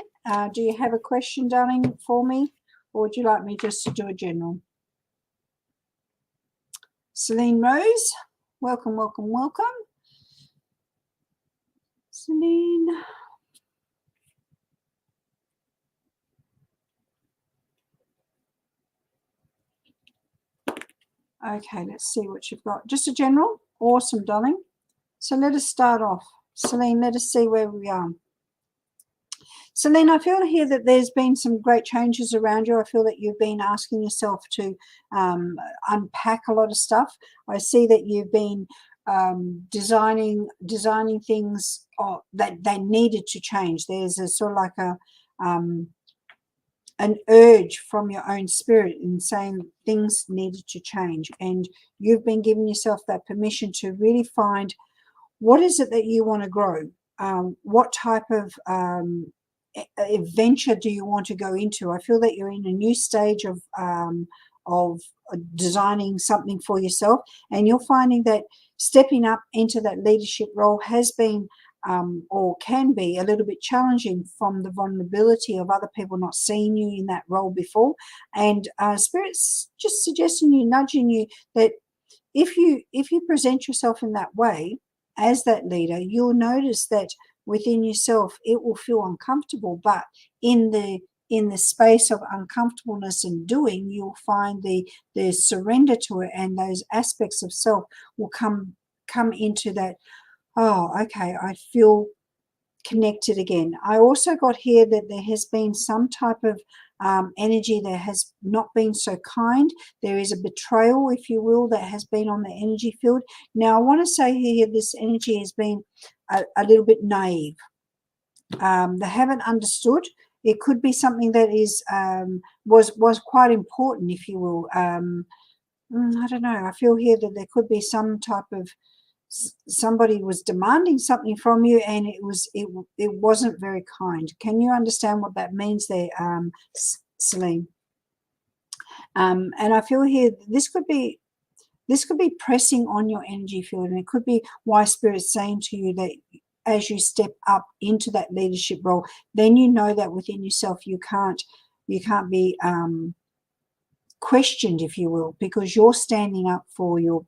do you have a question, darling, for me? Or would you like me just to do a general? Celine Rose, welcome, welcome, welcome. Celine. Okay, let's see what you've got. Just a general. Awesome, darling. So let us start off. Celine, let us see where we are. Celine, I feel here that there's been some great changes around you. I feel that you've been asking yourself to unpack a lot of stuff. I see that you've been designing things that they needed to change. There's a sort of like an urge from your own spirit in saying things needed to change, and you've been giving yourself that permission to really find what is it that you want to grow. What type of adventure do you want to go into? I feel that you're in a new stage of designing something for yourself, and you're finding that stepping up into that leadership role has been or can be a little bit challenging from the vulnerability of other people not seeing you in that role before. And Spirit's just suggesting you, nudging you, that if you present yourself in that way as that leader, you'll notice that within yourself it will feel uncomfortable, but in the space of uncomfortableness and doing, you'll find the surrender to it, and those aspects of self will come into that. Oh, okay, I feel connected again. I also got here that there has been some type of energy that has not been so kind. There is a betrayal, if you will, that has been on the energy field. Now, I want to say here this energy has been a little bit naive. They haven't understood. It could be something that is was quite important, if you will. I don't know. I feel here that there could be some type of somebody was demanding something from you, and it wasn't very kind. Can you understand what that means there, Celine? And I feel here this could be this could be pressing on your energy field, and it could be why Spirit's saying to you that as you step up into that leadership role, then you know that within yourself you can't be questioned, if you will, because you're standing up for your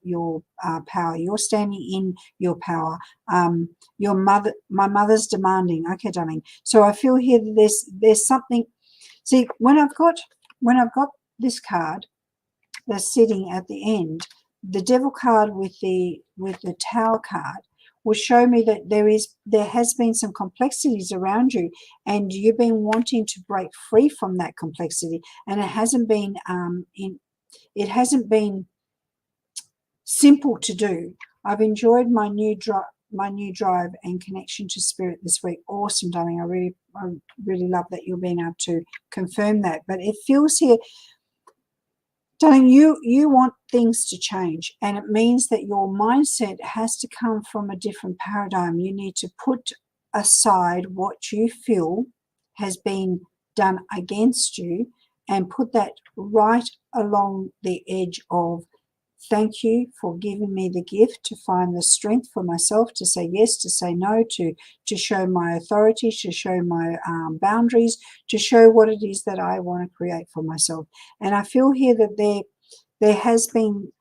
power. You're standing in your power. My mother's demanding. Okay, darling. So I feel here that there's something. See, when I've got this card that's sitting at the end, the Devil card with the Tower card will show me that there has been some complexities around you, and you've been wanting to break free from that complexity, and it hasn't been simple to do. I've enjoyed my new drive and connection to Spirit this week. Awesome, darling. I really love that you're being able to confirm that. But it feels here, darling, you want things to change, and it means that your mindset has to come from a different paradigm. You need to put aside what you feel has been done against you and put that right along the edge of, thank you for giving me the gift to find the strength for myself to say yes, to say no, to show my authority, to show my boundaries, to show what it is that I want to create for myself. And I feel here that there has been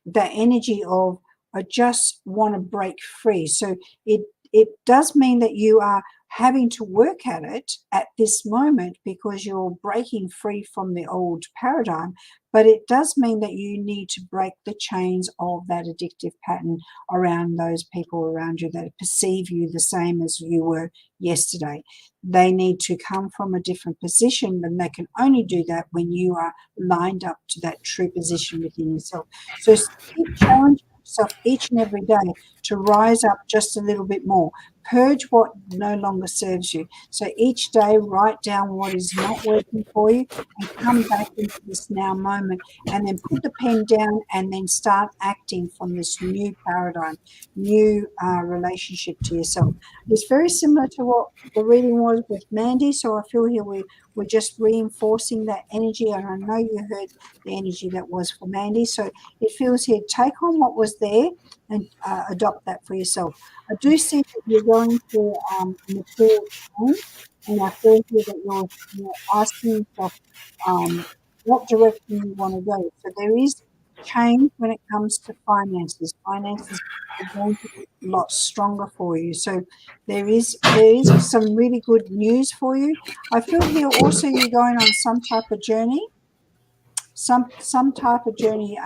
that energy of, I just want to break free. So it does mean that you are having to work at it at this moment because you're breaking free from the old paradigm, but it does mean that you need to break the chains of that addictive pattern around those people around you that perceive you the same as you were yesterday. They need to come from a different position, and they can only do that when you are lined up to that true position within yourself. So keep challenging yourself each and every day to rise up just a little bit more. Purge what no longer serves you. So each day, write down what is not working for you and come back into this now moment, and then put the pen down and then start acting from this new paradigm, new relationship to yourself. It's very similar to what the reading was with Mandy. So I feel here we're just reinforcing that energy, and I know you heard the energy that was for Mandy. So it feels here, take on what was there and adopt that for yourself. I do see that you're going through material change, and I feel here that you're asking yourself what direction you want to go. So there is change when it comes to finances. Finances are going to be a lot stronger for you. So there is some really good news for you. I feel here also you're going on some type of journey. Some type of journey,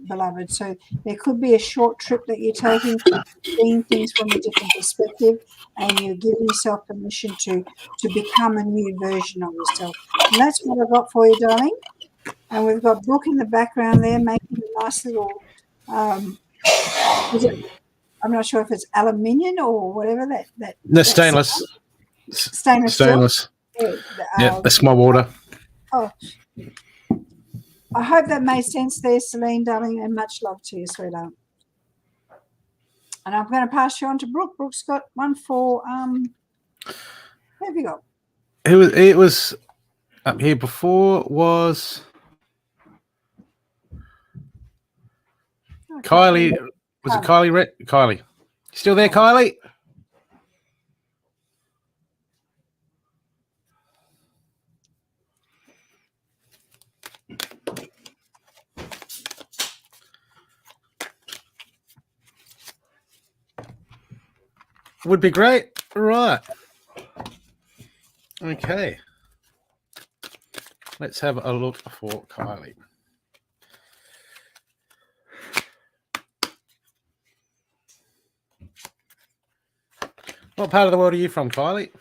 beloved. So there could be a short trip that you're taking, seeing things from a different perspective, and you're giving yourself permission to become a new version of yourself. And that's what I've got for you, darling. And we've got Brooke in the background there making a nice little, I'm not sure if it's aluminium or whatever that. No, stainless. Stainless steel. Yeah, that's my water. Oh, I hope that made sense there, Celine, darling, and much love to you, sweetheart. And I'm going to pass you on to Brooke. Brooke's got one for, who have you got? It was up here before was Kylie. Was it Kylie? Kylie. You still there, Kylie? Would be great. Right. Okay. Let's have a look for Kylie. What part of the world are you from, Kylie?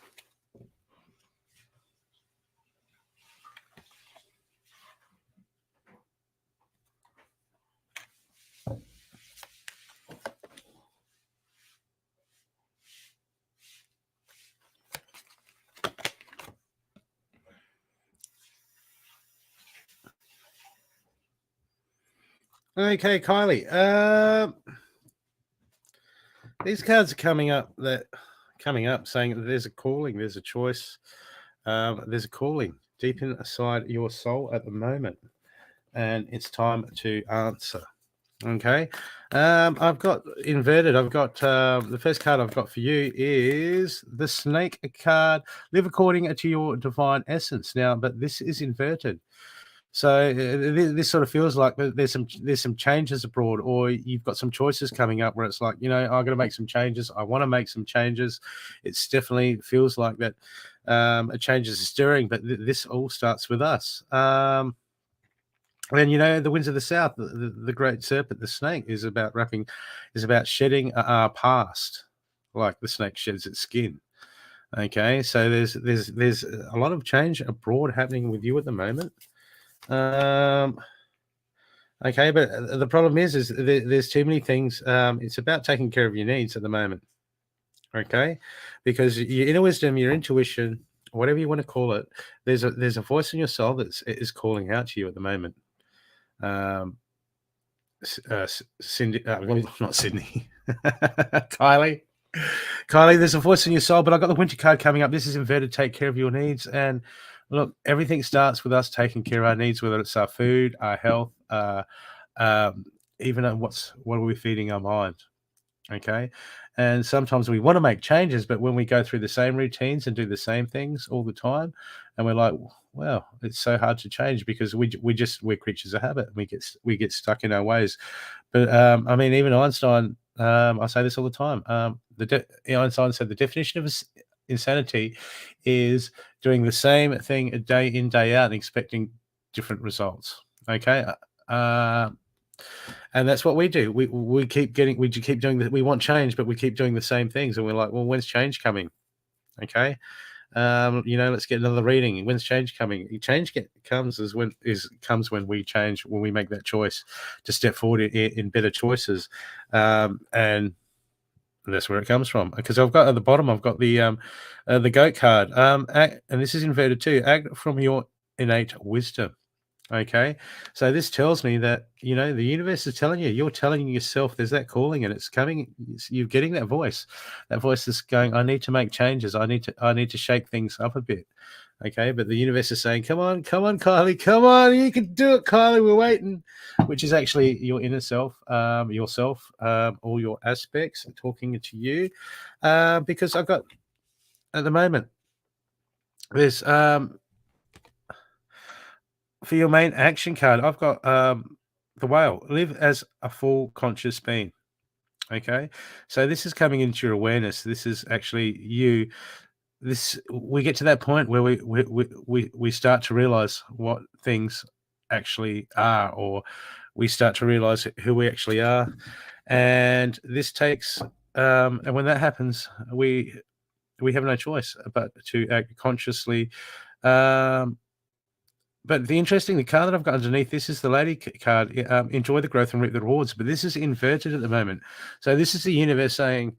Okay, Kylie. These cards are coming up saying that there's a calling, there's a choice, there's a calling deep inside your soul at the moment, and it's time to answer. Okay. I've got inverted. I've got the first card I've got for you is the Snake card. Live according to your divine essence. Now, but this is inverted. So this sort of feels like there's some changes abroad, or you've got some choices coming up where it's like, you know, I'm going to make some changes. I want to make some changes. It's definitely feels like that a change is stirring, but this all starts with us. And you know, the winds of the south, the great serpent, the snake, is about shedding our past, like the snake sheds its skin. Okay, so there's a lot of change abroad happening with you at the moment. Okay, but the problem is there's too many things. It's about taking care of your needs at the moment. Okay, because your inner wisdom, your intuition, whatever you want to call it, there's a voice in your soul that is calling out to you at the moment. Cindy, not Sydney, Kylie. Kylie, there's a voice in your soul, but I've got the winter card coming up. This is inverted. Take care of your needs. And look, everything starts with us taking care of our needs, whether it's our food, our health, even what are we feeding our mind. Okay. And sometimes we want to make changes, but when we go through the same routines and do the same things all the time, and we're like, well, it's so hard to change because we're creatures of habit. We get stuck in our ways. But I mean, even Einstein, I say this all the time. Einstein said the definition of insanity is doing the same thing day in, day out and expecting different results. Okay. And that's what we do. We keep doing that. We want change, but we keep doing the same things. And we're like, well, when's change coming? Okay. You know, let's get another reading. When's change coming? Change comes when we change, when we make that choice to step forward in better choices. And that's where it comes from. Because I've got at the bottom, I've got the goat card. And this is inverted too. Act from your innate wisdom. Okay, so this tells me that, you know, the universe is telling you, you're telling yourself there's that calling and it's coming. You're getting that voice is going, I need to make changes. I need to shake things up a bit. Okay, but the universe is saying, come on, Kylie, come on, you can do it, Kylie. We're waiting. Which is actually your inner self, yourself, all your aspects talking to you, because I've got at the moment there's for your main action card, I've got the whale. Live as a full conscious being. Okay, so this is coming into your awareness. This is actually you. We get to that point where we start to realize what things actually are, or we start to realize who we actually are, and this takes. And when that happens, we have no choice but to act consciously. But the card that I've got underneath this is the lady card. Enjoy the growth and reap the rewards. But this is inverted at the moment. So this is the universe saying,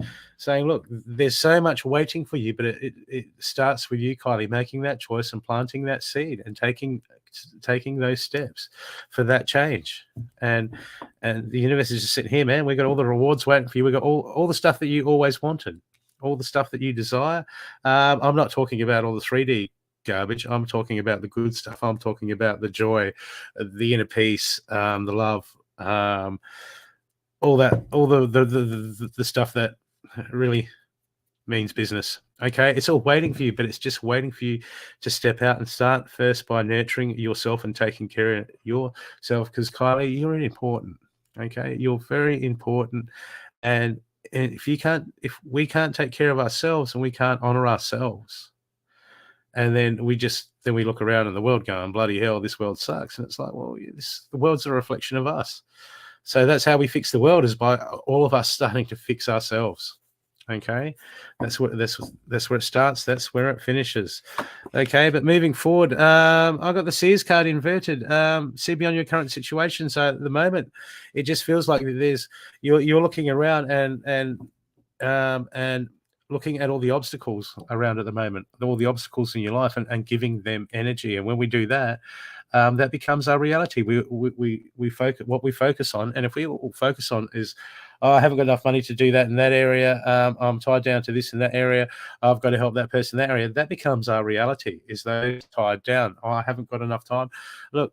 look, there's so much waiting for you, but it starts with you, Kylie, making that choice and planting that seed and taking those steps for that change. And the universe is just sitting here, man. We got all the rewards waiting for you. We got all the stuff that you always wanted, all the stuff that you desire. I'm not talking about all the 3D garbage. I'm talking about the good stuff. I'm talking about the joy, the inner peace, the love, all the stuff that really means business. Okay, it's all waiting for you, but it's just waiting for you to step out and start first by nurturing yourself and taking care of yourself. Because Kylie, you're important. Okay, you're very important, and if we can't take care of ourselves and we can't honor ourselves, and then we look around in the world going, bloody hell, this world sucks. And it's like, well, the world's a reflection of us. So that's how we fix the world, is by all of us starting to fix ourselves. Okay, that's where it starts. That's where it finishes. Okay, but moving forward, I've got the Seers card inverted. See beyond your current situation. So at the moment, it just feels like you're looking around and looking at all the obstacles around at the moment, all the obstacles in your life, and giving them energy. And when we do that, that becomes our reality. We focus what we focus on, and if we all focus on is, oh, I haven't got enough money to do that in that area. I'm tied down to this in that area. I've got to help that person in that area. That becomes our reality. Is those tied down? Oh, I haven't got enough time. Look,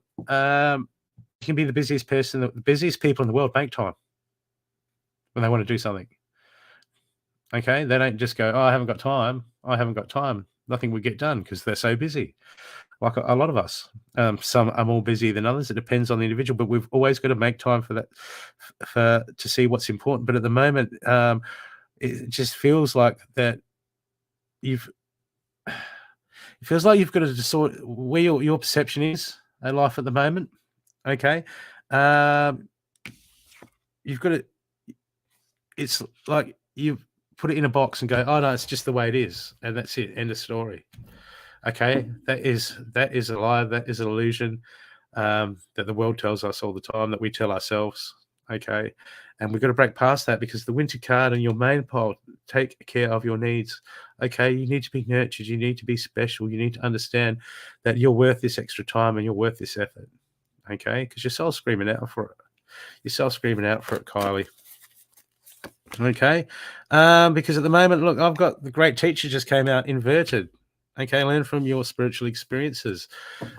can be the busiest person, the busiest people in the world make time when they want to do something. Okay, they don't just go, "Oh, I haven't got time. I haven't got time." Nothing would get done because they're so busy. Like a lot of us, some are more busy than others. It depends on the individual, but we've always got to make time for that, to see what's important. But at the moment, it just feels like that you've. It feels like you've got to sort where your perception is in life at the moment. Okay, you've got to. It's like you put it in a box and go, "Oh no, it's just the way it is," and that's it. End of story. Okay, that is a lie. That is an illusion that the world tells us all the time, that we tell ourselves. Okay, and we've got to break past that, because the winter card and your main pole take care of your needs. Okay, you need to be nurtured. You need to be special. You need to understand that you're worth this extra time and you're worth this effort. Okay, because your soul's screaming out for it. Your soul's screaming out for it, Kylie. Okay, because at the moment, look, I've got the great teacher just came out inverted. Okay, learn from your spiritual experiences.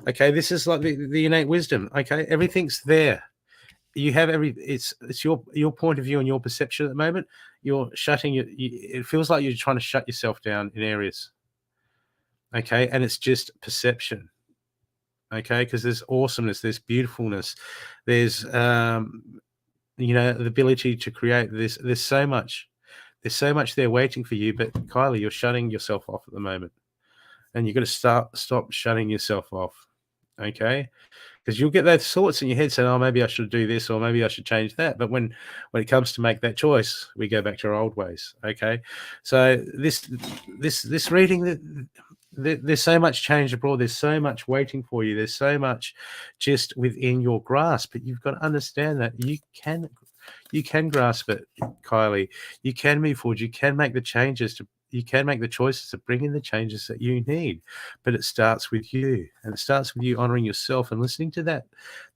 Okay, this is like the innate wisdom. Okay, everything's there. You have it's your point of view and your perception at the moment. You're shutting it feels like you're trying to shut yourself down in areas. Okay, and it's just perception. Okay, because there's awesomeness, there's beautifulness, there's the ability to create this. There's so much there waiting for you. But Kylie, you're shutting yourself off at the moment, and you've got to stop shutting yourself off. Okay, because you'll get those thoughts in your head saying, "Oh, maybe I should do this, or maybe I should change that." But when it comes to make that choice, we go back to our old ways. Okay, so this reading, there's so much change abroad. There's so much waiting for you. There's so much just within your grasp. But you've got to understand that you can grasp it, Kylie. You can move forward. You can make the changes you can make the choices to bring in the changes that you need. But it starts with you, and it starts with you honoring yourself and listening to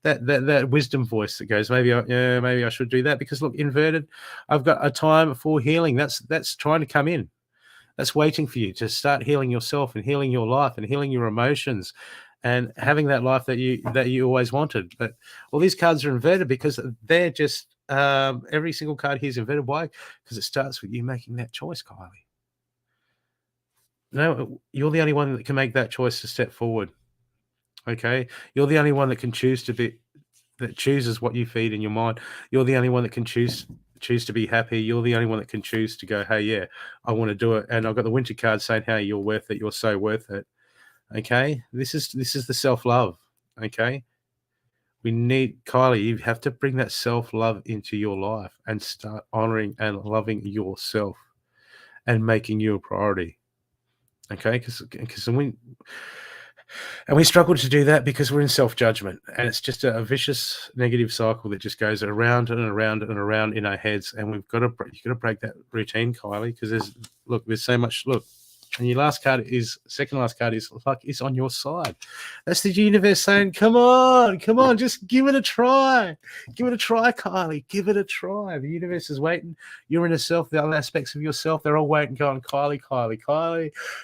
that wisdom voice that goes, maybe I should do that. Because look, inverted, I've got a time for healing. That's trying to come in. That's waiting for you to start healing yourself and healing your life and healing your emotions and having that life that you always wanted. But all these cards are inverted because they're just every single card here is inverted. Why? Because it starts with you making that choice, Kylie. No, you're the only one that can make that choice to step forward. Okay, you're the only one that can that chooses what you feed in your mind. You're the only one that can choose to be happy. You're the only one that can choose to go, hey, yeah, I want to do it. And I've got the winter card saying, hey, you're worth it. You're so worth it. Okay, this is the self-love. Okay, we need, Kylie, you have to bring that self-love into your life and start honoring and loving yourself and making you a priority. Okay, because we struggle to do that because we're in self-judgment, and it's just a vicious negative cycle that just goes around and around and around in our heads. And you've got to break that routine, Kylie, because there's so much. Look, and your second last card is like it's on your side. That's the universe saying, come on, just give it a try. Give it a try, Kylie. Give it a try. The universe is waiting. You're in yourself. The other aspects of yourself, they're all waiting, going, Kylie,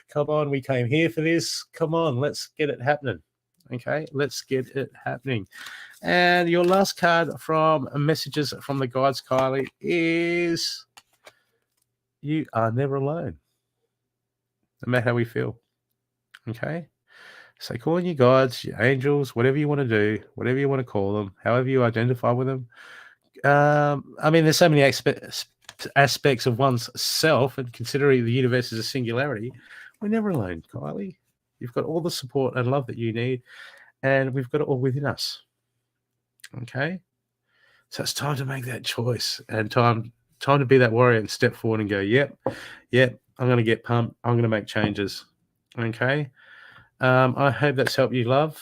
come on. We came here for this. Come on, let's get it happening. Okay, let's get it happening. And your last card from Messages from the Guides, Kylie, is you are never alone. No matter how we feel. Okay? So call in your guides, your angels, whatever you want to do, whatever you want to call them, however you identify with them. There's so many aspects of one's self, and considering the universe is a singularity, we're never alone, Kylie. You've got all the support and love that you need, and we've got it all within us. Okay? So it's time to make that choice, and time to be that warrior and step forward and go, yep, I'm going to get pumped. I'm going to make changes. Okay. I hope that's helped you, love.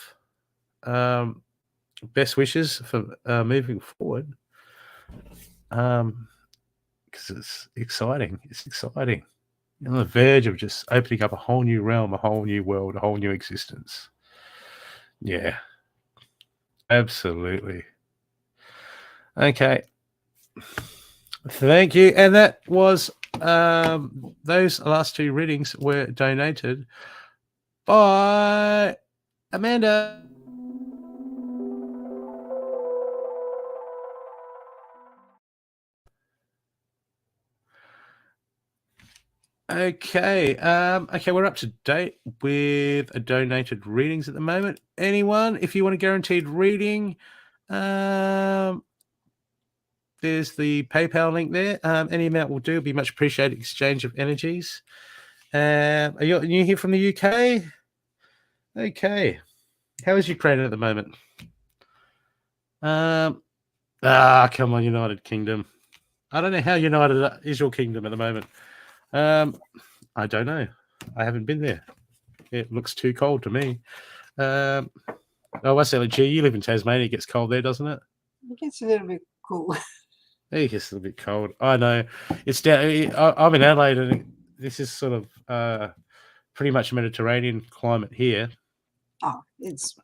Best wishes for moving forward. Because it's exciting. It's exciting. You're on the verge of just opening up a whole new realm, a whole new world, a whole new existence. Yeah. Absolutely. Okay. Thank you. And that was those last two readings were donated by Amanda. Okay. Okay, we're up to date with donated readings at the moment. Anyone, if you want a guaranteed reading, there's the PayPal link there. Any amount will do. It'll be much appreciated exchange of energies. Are you here from the UK? Okay. How is Ukraine at the moment? Come on, United Kingdom. I don't know how united is your kingdom at the moment. I don't know. I haven't been there. It looks too cold to me. Oh, what's that? Gee, you live in Tasmania. It gets cold there, doesn't it? It gets a little bit cool. It gets a little bit cold. I know. It's down. I'm in Adelaide, and this is sort of pretty much Mediterranean climate here. Oh, it's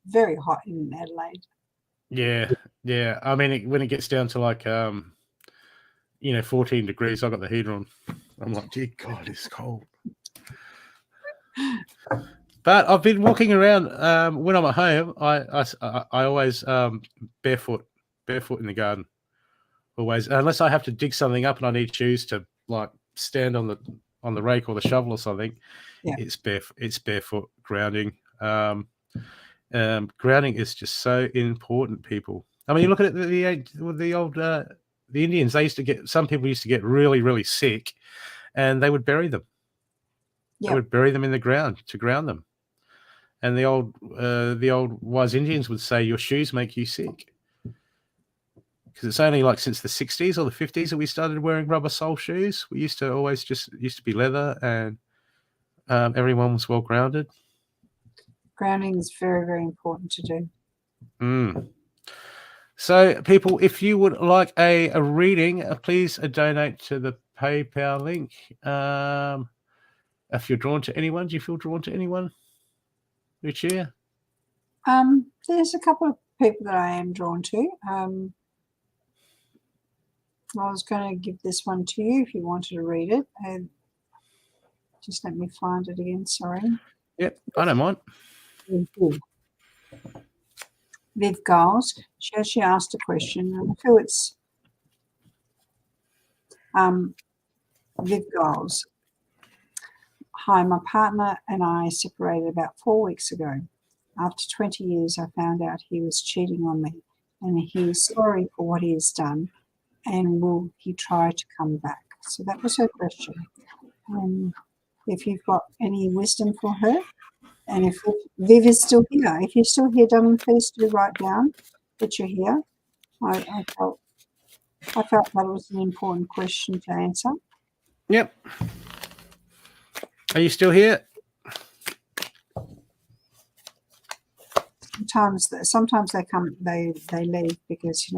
very hot in Adelaide. Yeah. I mean, when it gets down to like 14 degrees, I've got the heater on. I'm like, dear God, it's cold. But I've been walking around when I'm at home. I always barefoot in the garden. Always, unless I have to dig something up and I need shoes to like stand on the rake or the shovel or something. Yeah. It's barefoot grounding. Grounding is just so important, people. I mean, you look at the old the Indians. Some people used to get really, really sick, and they would bury them. Yeah. They would bury them in the ground to ground them. And the old wise Indians would say, your shoes make you sick. Because it's only like since the 60s or the 50s that we started wearing rubber sole shoes. We used to be leather, and everyone was well grounded. Grounding is very, very important to do. So, people, if you would like a reading, please donate to the PayPal link. If you're drawn to anyone, do you feel drawn to anyone, Lucia? There's a couple of people that I am drawn to. I was going to give this one to you if you wanted to read it. Just let me find it again. Sorry. Yep, I don't mind. Viv Giles. She actually asked a question, and I feel it's Viv Giles. Hi, my partner and I separated about 4 weeks ago. After 20 years, I found out he was cheating on me, and he is sorry for what he has done, and will he try to come back? So that was her question. If you've got any wisdom for her, and if Viv is still here, if you're still here, darling, please do write down that you're here. I felt that was an important question to answer. Yep. Are you still here? Sometimes they come, they leave because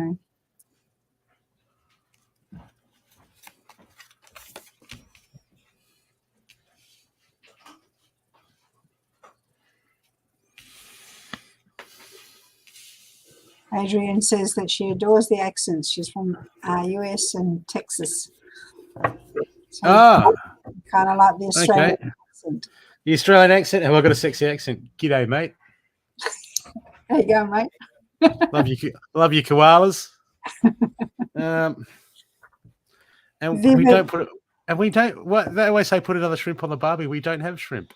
Adrienne says that she adores the accents. She's from US and Texas. So kind of like the Australian accent. The Australian accent? Have I got a sexy accent? G'day, mate. There you go, mate. Love you, koalas. And we don't put it. And we don't. What they always say, put another shrimp on the barbie. We don't have shrimp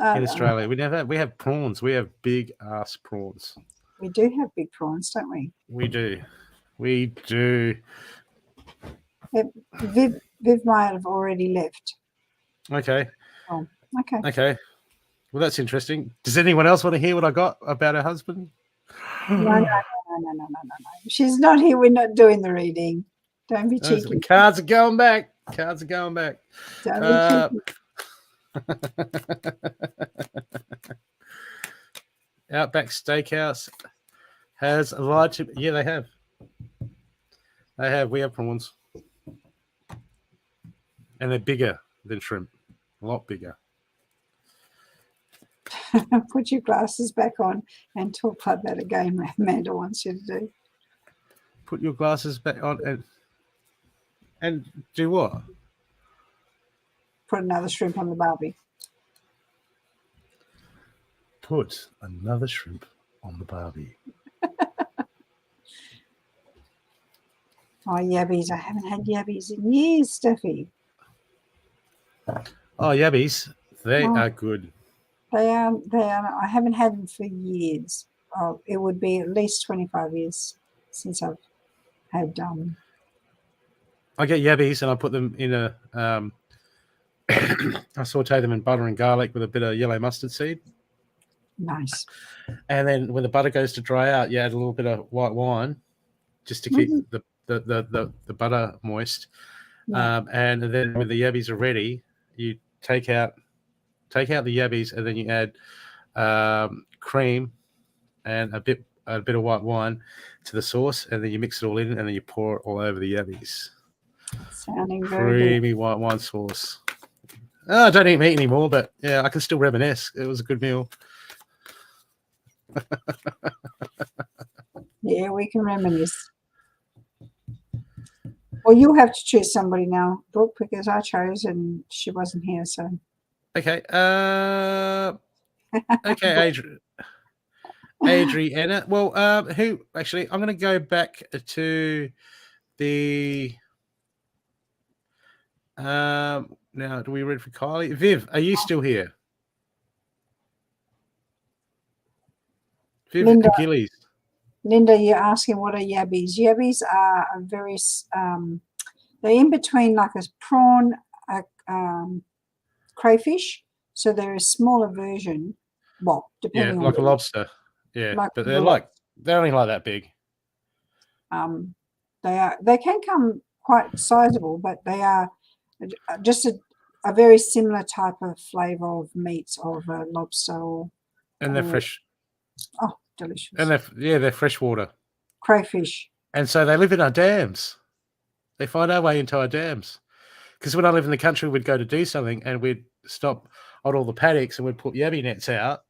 in Australia. We have prawns. We have big ass prawns. We do have big prawns, don't we? We do. We do. Viv might have already left. Okay. Oh, okay. Okay. Well, that's interesting. Does anyone else want to hear what I got about her husband? No. She's not here. We're not doing the reading. Don't be cheeky. The cards are going back. Don't be cheeky. Outback Steakhouse has lied to. Yeah, they have. We have prawns, and they're bigger than shrimp. A lot bigger. Put your glasses back on and talk like that again. Amanda wants you to do. Put your glasses back on and do what? Put another shrimp on the barbie. Put another shrimp on the barbie. Oh, yabbies. I haven't had yabbies in years, Steffi. Oh, yabbies. They Oh, are good. they are. They are. I haven't had them for years. Oh, it would be at least 25 years since I've had I get yabbies and I put them in a. I saute them in butter and garlic with a bit of yellow mustard seed. nice. And then when the butter goes to dry out, you add a little bit of white wine just to keep Mhm. the butter moist. Yeah, And then when the yabbies are ready, you take out the yabbies and then you add cream and a bit of white wine to the sauce, and then you mix it all in, and then you pour it all over the yabbies. sounding very good. Creamy white wine sauce. Oh, I don't eat meat anymore, but yeah, I can still reminisce. It was a good meal. Yeah, we can reminisce. Well, you have to choose somebody now, Brooke, because I chose and she wasn't here. So, Okay. Okay, Adriana. Well, who actually? I'm going to go back to the. Now, do we read for Kylie? Viv, are you still here? Viv Linda, Gillies. you're asking what are yabbies? Yabbies are a very, they're in between like a prawn, a crayfish. So they're a smaller version. Well, Yeah, depending on like a lobster. Yeah, like but the lot. they're only like that big. They can come quite sizable, but they are just a very similar type of flavor of meats of a lobster And they're or fresh. oh, And delicious they're freshwater. crayfish. And so they live in our dams. They find our way into our dams. Because when I live in the country, we'd go to do something and we'd stop on all the paddocks and we'd put yabby nets out.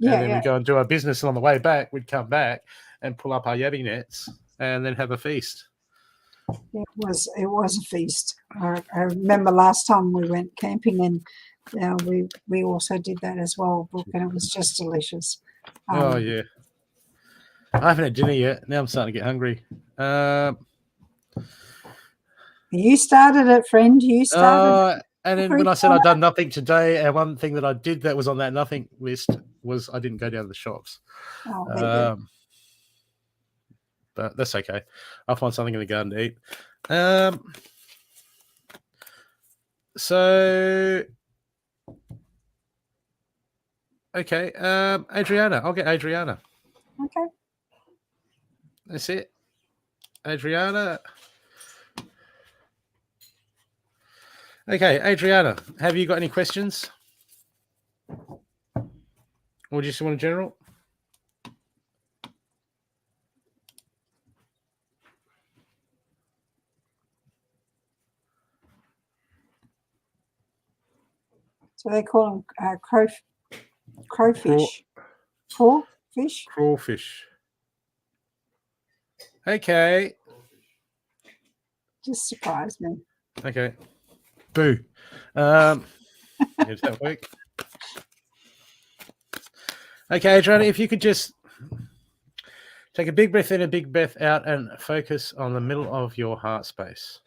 And Yeah, then yeah. we'd go and do our business. And on the way back, we'd come back and pull up our yabby nets and then have a feast. It was a feast. I remember last time we went camping and we also did that as well, Brooke, and it was just delicious. Oh, yeah. I haven't had dinner yet. Now I'm starting to get hungry. You started it, friend. You started it. And then when I said I'd done nothing today, and one thing that I did that was on that nothing list was I didn't go down to the shops. Oh, there you go. But that's okay. I'll find something in the garden to eat. So, okay. Adriana. I'll get Adriana. Okay. That's it. Adriana. Okay, Adriana, have you got any questions? Or just want a general? So they call them crowfish. Crawfish? Crawfish. Okay. Just surprised me. Okay. Boo. Does that work? Okay, Adriana, if you could just take a big breath in, a big breath out, and focus on the middle of your heart space.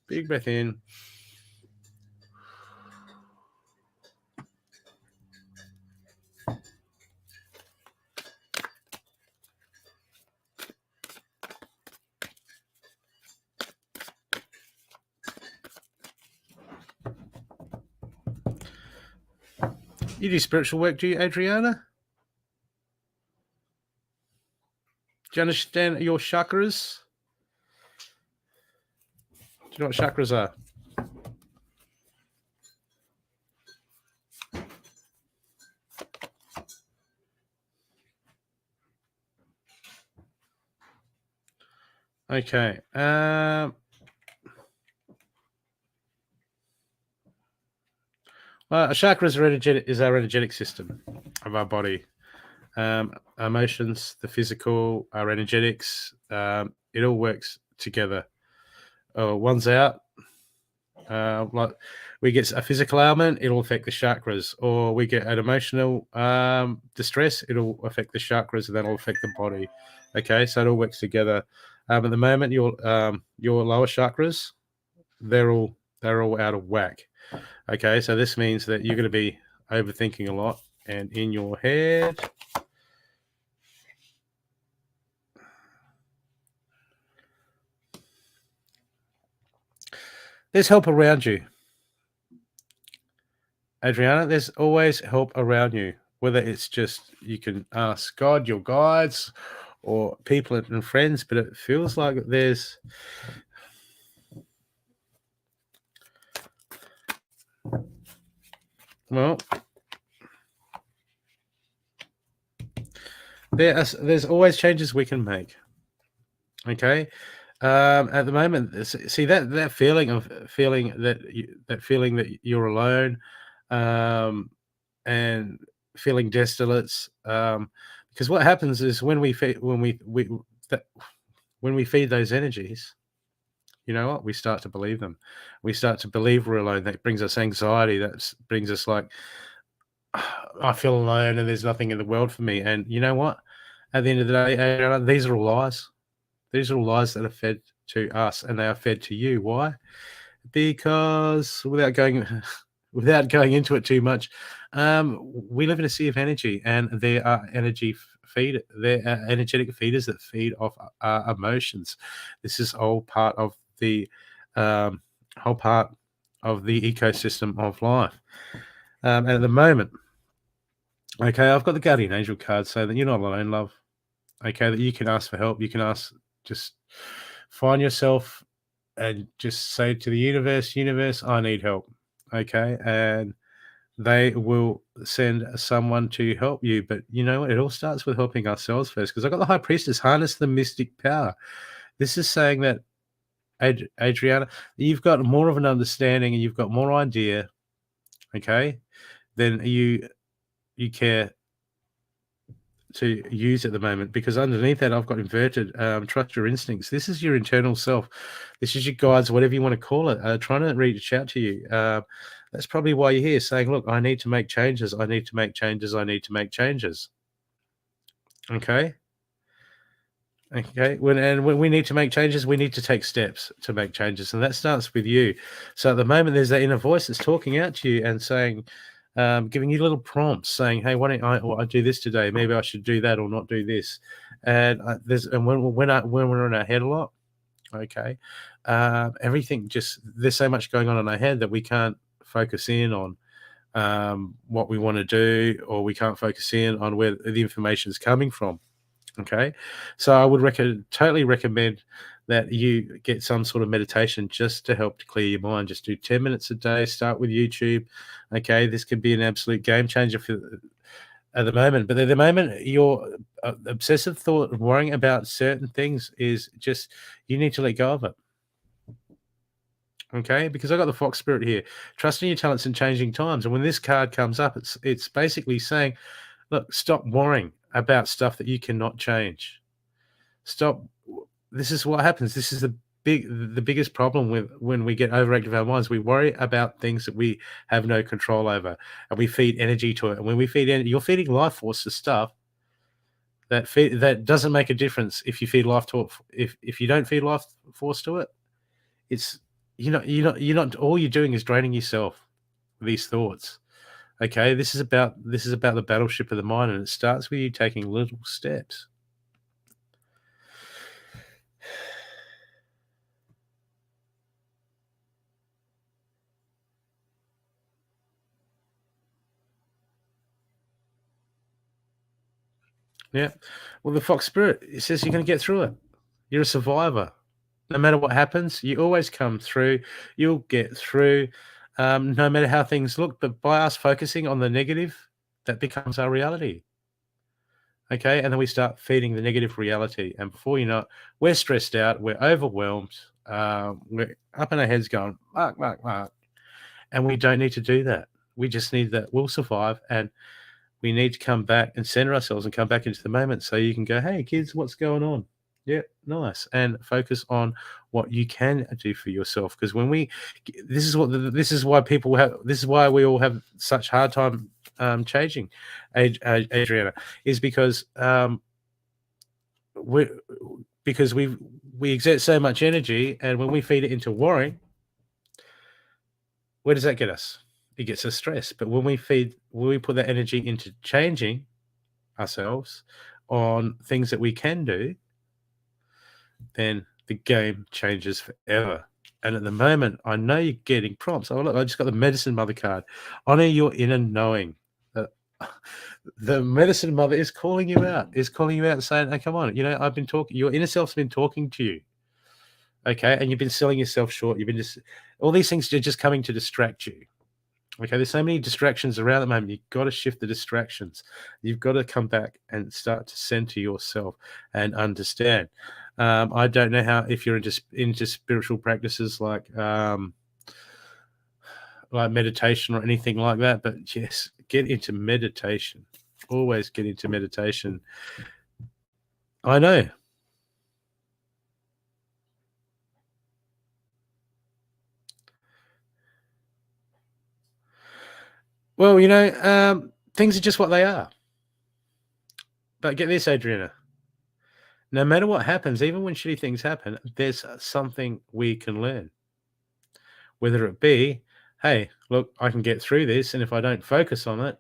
Big breath in. You do spiritual work, do you, Adriana? Do you understand your chakras? Do you know what chakras are? Okay. Well, a chakra is our energetic system of our body. Emotions, the physical, our energetics, it all works together. One's out, like we get a physical ailment, it'll affect the chakras, or we get an emotional distress, it'll affect the chakras, and that'll affect the body. Okay, so it all works together. At the moment, your lower chakras, they're all out of whack. Okay, so this means that you're going to be overthinking a lot, and in your head, there's help around you. Adriana, there's always help around you, whether it's just you can ask God, your guides, or people and friends, but it feels like there's there's always changes we can make. Okay. At the moment, see that feeling that you're alone, and feeling desolates. Because what happens is when we feed those energies, you know what? We start to believe them. We start to believe we're alone. That brings us anxiety. That brings us like, I feel alone and there's nothing in the world for me. And you know what? At the end of the day, these are all lies. These are all lies that are fed to us, and they are fed to you. Why? Because without going into it too much, we live in a sea of energy, and there are energetic feeders that feed off our emotions. This is all part of the ecosystem of life. And at the moment, okay, I've got the guardian angel card, so that you're not alone, love. Okay, that you can ask for help. You can ask, just find yourself and just say to the universe, I need help. Okay, and they will send someone to help you. But you know what? It all starts with helping ourselves first. Because I got the High Priestess, harness the mystic power. This is saying that, Adriana, you've got more of an understanding and you've got more idea, okay, than you care to use at the moment, because underneath that I've got inverted, trust your instincts. This is your internal self. This is your guides, whatever you want to call it, trying to reach out to you. That's probably why you're here, saying, look, I need to make changes. I need to make changes. I need to make changes. Okay. When we need to make changes, we need to take steps to make changes, and that starts with you. So at the moment, there's that inner voice that's talking out to you and saying, giving you little prompts, saying, "Hey, why don't I do this today? Maybe I should do that or not do this." And when we're in our head a lot, okay, everything there's so much going on in our head that we can't focus in on what we want to do, or we can't focus in on where the information is coming from. Okay, so I would totally recommend that you get some sort of meditation just to help to clear your mind. Just do 10 minutes a day. Start with YouTube. Okay, this could be an absolute game changer at the moment. But at the moment, your obsessive thought of worrying about certain things is just, you need to let go of it. Okay, because I got the Fox Spirit here, trusting your talents in changing times. And when this card comes up, it's basically saying, look, stop worrying about stuff that you cannot change. Stop. This is what happens. This is the biggest problem with when we get overactive our minds. We worry about things that we have no control over, and we feed energy to it. And when we feed energy, you're feeding life force to stuff that doesn't make a difference. If you feed life to it, if you don't feed life force to it, it's you're not. All you're doing is draining yourself with these thoughts. Okay, this is about the battleship of the mind, and it starts with you taking little steps. Yeah. Well, the Fox Spirit, it says you're going to get through it. You're a survivor. No matter what happens, you always come through. You'll get through, no matter how things look. But by us focusing on the negative, that becomes our reality. Okay, and then we start feeding the negative reality, and before you know it, we're stressed out, we're overwhelmed, we're up in our heads going, mark, and we don't need to do that. We just need that. We'll survive, and we need to come back and center ourselves and come back into the moment, so you can go, hey, kids, what's going on? Yeah, nice, and focus on what you can do for yourself. Because when this is why we all have such hard time changing, Adriana, is because because we exert so much energy, and when we feed it into worrying, where does that get us? It gets us stressed. But when we put that energy into changing ourselves on things that we can do, then the game changes forever. And at the moment, I know you're getting prompts. Oh, look, I just got the Medicine Mother card. Honor your inner knowing. The Medicine Mother is calling you out, and saying, hey, come on, I've been talking, your inner self's been talking to you. Okay. And you've been selling yourself short. You've been all these things are just coming to distract you. Okay. There's so many distractions around at the moment. You've got to shift the distractions. You've got to come back and start to center yourself and understand. I don't know how, if you're into spiritual practices like meditation or anything like that, but yes, get into meditation. Always get into meditation. I know. Well, things are just what they are. But get this, Adriana. No matter what happens, even when shitty things happen, there's something we can learn. Whether it be, hey, look, I can get through this, and if I don't focus on it,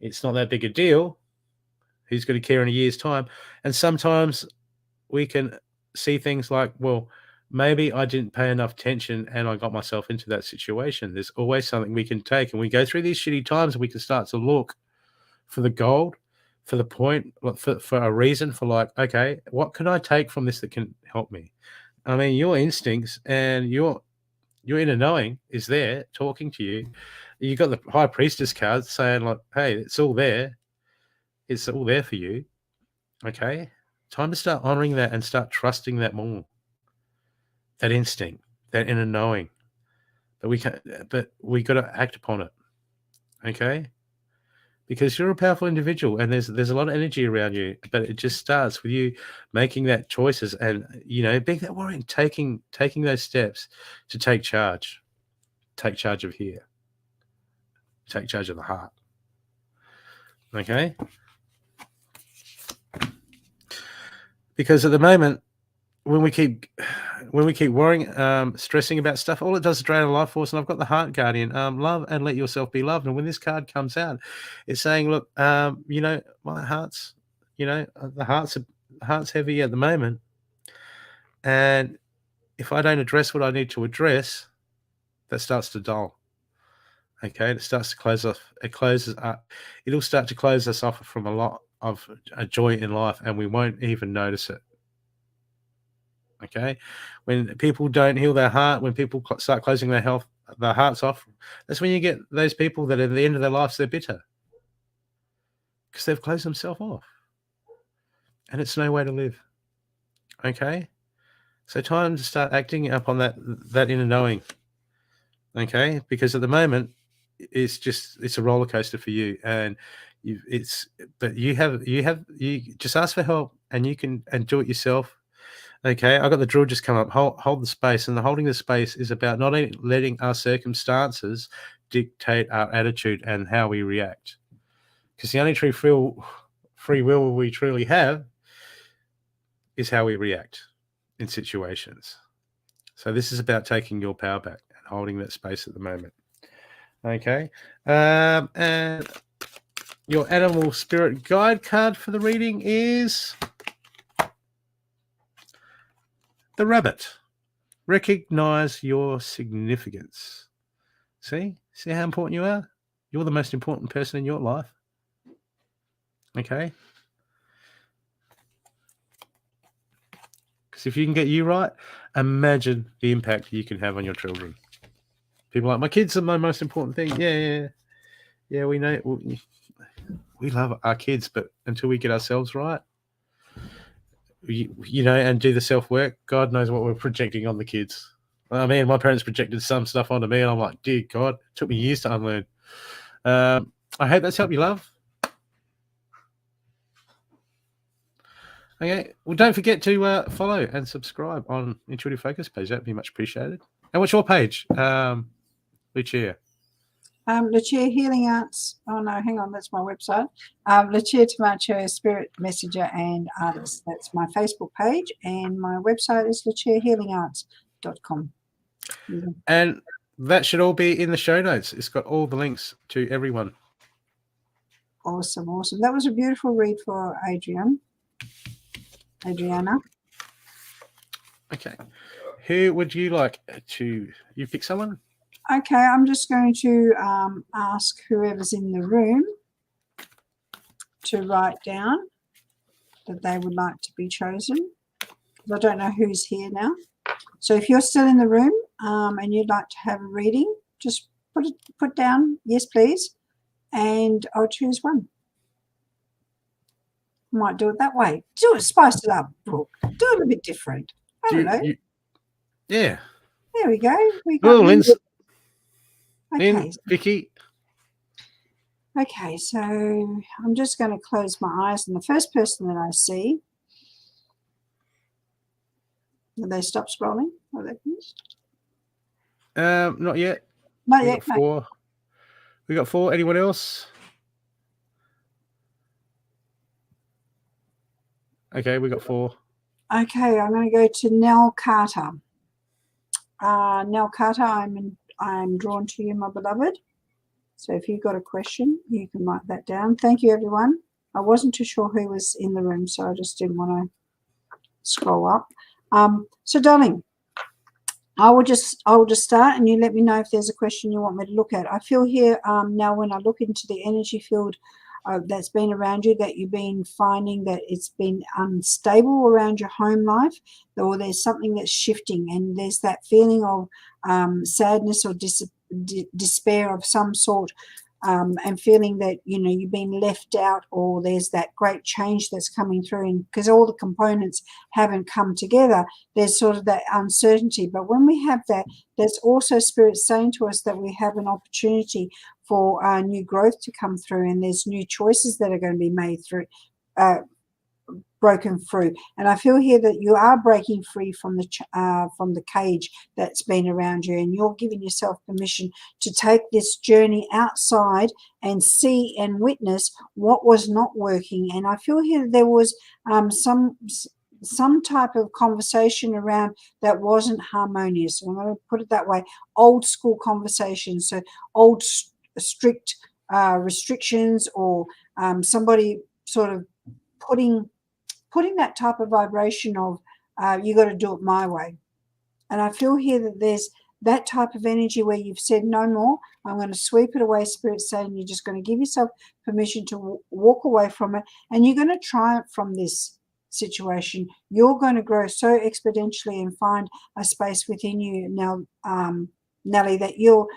it's not that big a deal. Who's going to care in a year's time? And sometimes we can see things like, well, maybe I didn't pay enough attention and I got myself into that situation. There's always something we can take, and we go through these shitty times and we can start to look for the gold, for the point, for a reason, for like, okay, what can I take from this that can help me? I mean, your instincts and your inner knowing is there talking to you. You got the High Priestess card saying like, hey, it's all there. It's all there for you. Okay. Time to start honoring that and start trusting that more. That instinct, that inner knowing. But we got to act upon it. Okay. Because you're a powerful individual and there's a lot of energy around you, but it just starts with you making that choices and, being that warrior and taking those steps to take charge of here, take charge of the heart. Okay. Because at the moment, when we keep worrying, stressing about stuff, all it does is drain our life force. And I've got the Heart Guardian, love and let yourself be loved. And when this card comes out, it's saying, look, my heart's, the heart's heavy at the moment. And if I don't address what I need to address, that starts to dull. Okay, it starts to close off. It closes up. It'll start to close us off from a lot of joy in life, and we won't even notice it. Okay, when people don't heal their heart, when people start closing their hearts off, that's when you get those people that at the end of their lives, they're bitter because they've closed themselves off, and it's no way to live. Okay, so time to start acting upon that inner knowing. Okay, because at the moment, it's a roller coaster for you, and you just ask for help, and you can do it yourself. Okay, I got the drill just come up. Hold the space, and the holding the space is about not letting our circumstances dictate our attitude and how we react. Because the only true free will we truly have is how we react in situations. So this is about taking your power back and holding that space at the moment. Okay, and your animal spirit guide card for the reading is the rabbit. Recognize your significance. See how important you are? You're the most important person in your life. Okay? Because if you can get you right, imagine the impact you can have on your children. People are like, my kids are my most important thing. Yeah, we know. We love our kids, but until we get ourselves right, and do the self-work, God knows what we're projecting on the kids. I mean, my parents projected some stuff onto me, and I'm like, dear God, it took me years to unlearn. I hope that's helped you, love. Okay, well, don't forget to follow and subscribe on Intuitive Focus page. That'd be much appreciated. And what's your page, Lucia? Lucia Healing Arts. Oh no, hang on, that's my website. Lucia Tomarchio, Spirit Messenger and Artist. That's my Facebook page, and my website is luciahealingarts.com. And that should all be in the show notes. It's got all the links to everyone. Awesome, awesome. That was a beautiful read for Adriana. Okay. Who would you like to? You pick someone? Okay, I'm just going to ask whoever's in the room to write down that they would like to be chosen. I don't know who's here now. So if you're still in the room and you'd like to have a reading, just put down, yes, please, and I'll choose one. Might do it that way. Do it, spice it up, Brooke. Do it a bit different. I don't know. Yeah. There we go. We got Lynn, okay. Vicky. Okay, so I'm just going to close my eyes, and the first person that I see, did they stop scrolling? Are they finished? Not yet. Not yet. Got 4. We got 4. Anyone else? Okay, we got 4. Okay, I'm going to go to Nell Carter. Nell Carter, I'm drawn to you, my beloved. So if you've got a question, you can write that down. Thank you, everyone. I wasn't too sure who was in the room, so I just didn't want to scroll up. So, darling, I will just start, and you let me know if there's a question you want me to look at. I feel here now when I look into the energy field that's been around you, that you've been finding that it's been unstable around your home life, or there's something that's shifting, and there's that feeling of sadness or despair of some sort, and feeling that you've been left out, or there's that great change that's coming through, and because all the components haven't come together, there's sort of that uncertainty. But when we have that, there's also Spirit saying to us that we have an opportunity for new growth to come through, and there's new choices that are going to be made through, broken through. And I feel here that you are breaking free from the cage that's been around you, and you're giving yourself permission to take this journey outside and see and witness what was not working. And I feel here that there was some type of conversation around that wasn't harmonious. I'm going to put it that way. Old school conversations, so old strict restrictions, or somebody sort of putting that type of vibration of you got to do it my way. And I feel here that there's that type of energy where you've said no more. I'm going to sweep it away. Spirit saying you're just going to give yourself permission to walk away from it, and you're going to triumph from this situation. You're going to grow so exponentially and find a space within you now, Nellie, that you're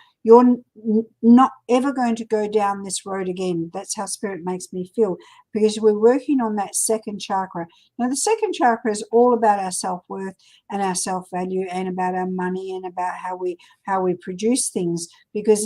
not ever going to go down this road again. That's how Spirit makes me feel, because we're working on that second chakra. Now, the second chakra is all about our self-worth and our self-value, and about our money, and about how we produce things, because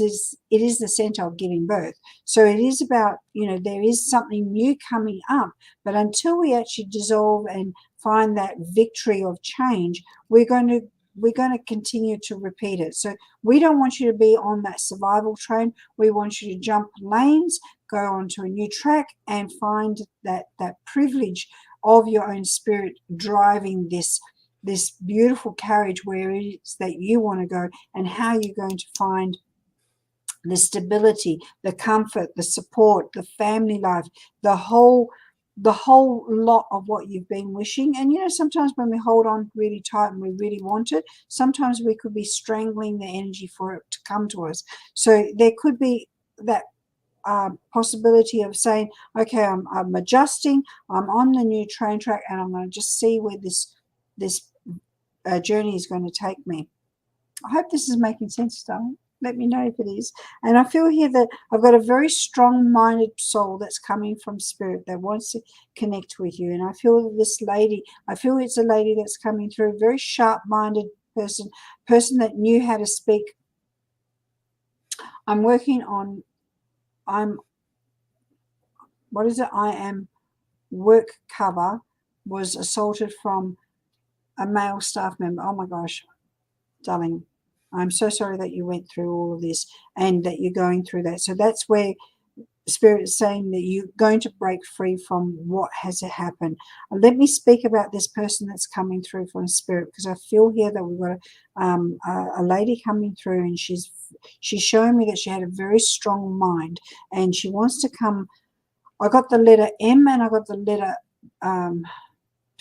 it is the center of giving birth. So it is about, there is something new coming up, but until we actually dissolve and find that victory of change, we're going to continue to repeat it. So we don't want you to be on that survival train. We want you to jump lanes, go onto a new track, and find that privilege of your own spirit driving this beautiful carriage where it is that you want to go, and how you're going to find the stability, the comfort, the support, the family life, the whole lot of what you've been wishing. And sometimes when we hold on really tight and we really want it, sometimes we could be strangling the energy for it to come to us. So there could be that possibility of saying, okay, I'm adjusting, I'm on the new train track, and I'm going to just see where this journey is going to take me. I hope this is making sense, darling. Let me know if it is. And I feel here that I've got a very strong-minded soul that's coming from Spirit that wants to connect with you. And I feel that this lady, it's a lady that's coming through, a very sharp-minded person that knew how to speak. I'm working on, what is it? I am work cover was assaulted from a male staff member. Oh my gosh, darling. I'm so sorry that you went through all of this and that you're going through that. So that's where Spirit is saying that you're going to break free from what has happened. Let me speak about this person that's coming through from Spirit, because I feel here that we've got a lady coming through, and she's showing me that she had a very strong mind, and she wants to come. I got the letter M and I got the letter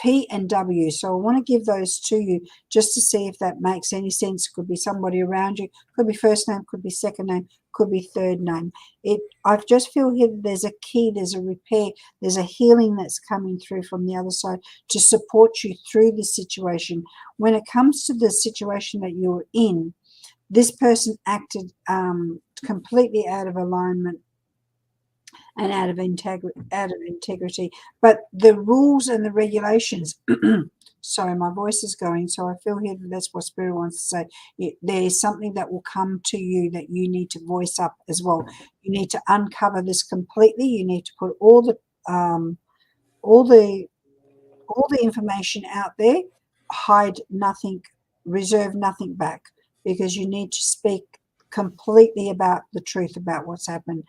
P and W. So I want to give those to you just to see if that makes any sense. Could be somebody around you, could be first name, could be second name, could be third name. I just feel here that there's a key, there's a repair, there's a healing that's coming through from the other side to support you through this situation. When it comes to the situation that you're in, this person acted completely out of alignment and out of integrity. But the rules and the regulations, sorry, my voice is going, so I feel here that that's what Spirit wants to say. There is something that will come to you that you need to voice up as well. You need to uncover this completely. You need to put all the information out there, hide nothing, reserve nothing back, because you need to speak completely about the truth about what's happened.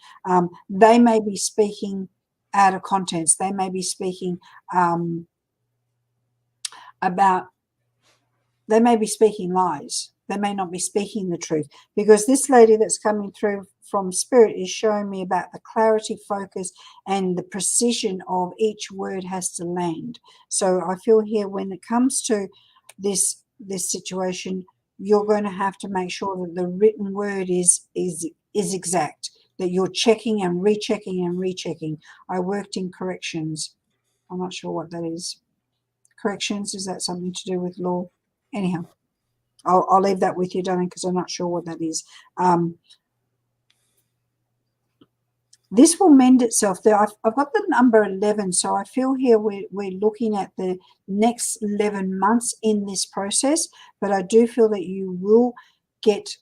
They may be speaking out of context. They may be speaking they may be speaking lies. They may not be speaking the truth, because this lady that's coming through from Spirit is showing me about the clarity, focus, and the precision of each word has to land. So I feel here when it comes to this situation, you're going to have to make sure that the written word is exact, that you're checking and rechecking and rechecking. I worked in corrections. I'm not sure what that is. Corrections, is that something to do with law? Anyhow, I'll leave that with you, darling, because I'm not sure what that is. This will mend itself. There, I've got the number 11, so I feel here we're looking at the next 11 months in this process, but I do feel that you will get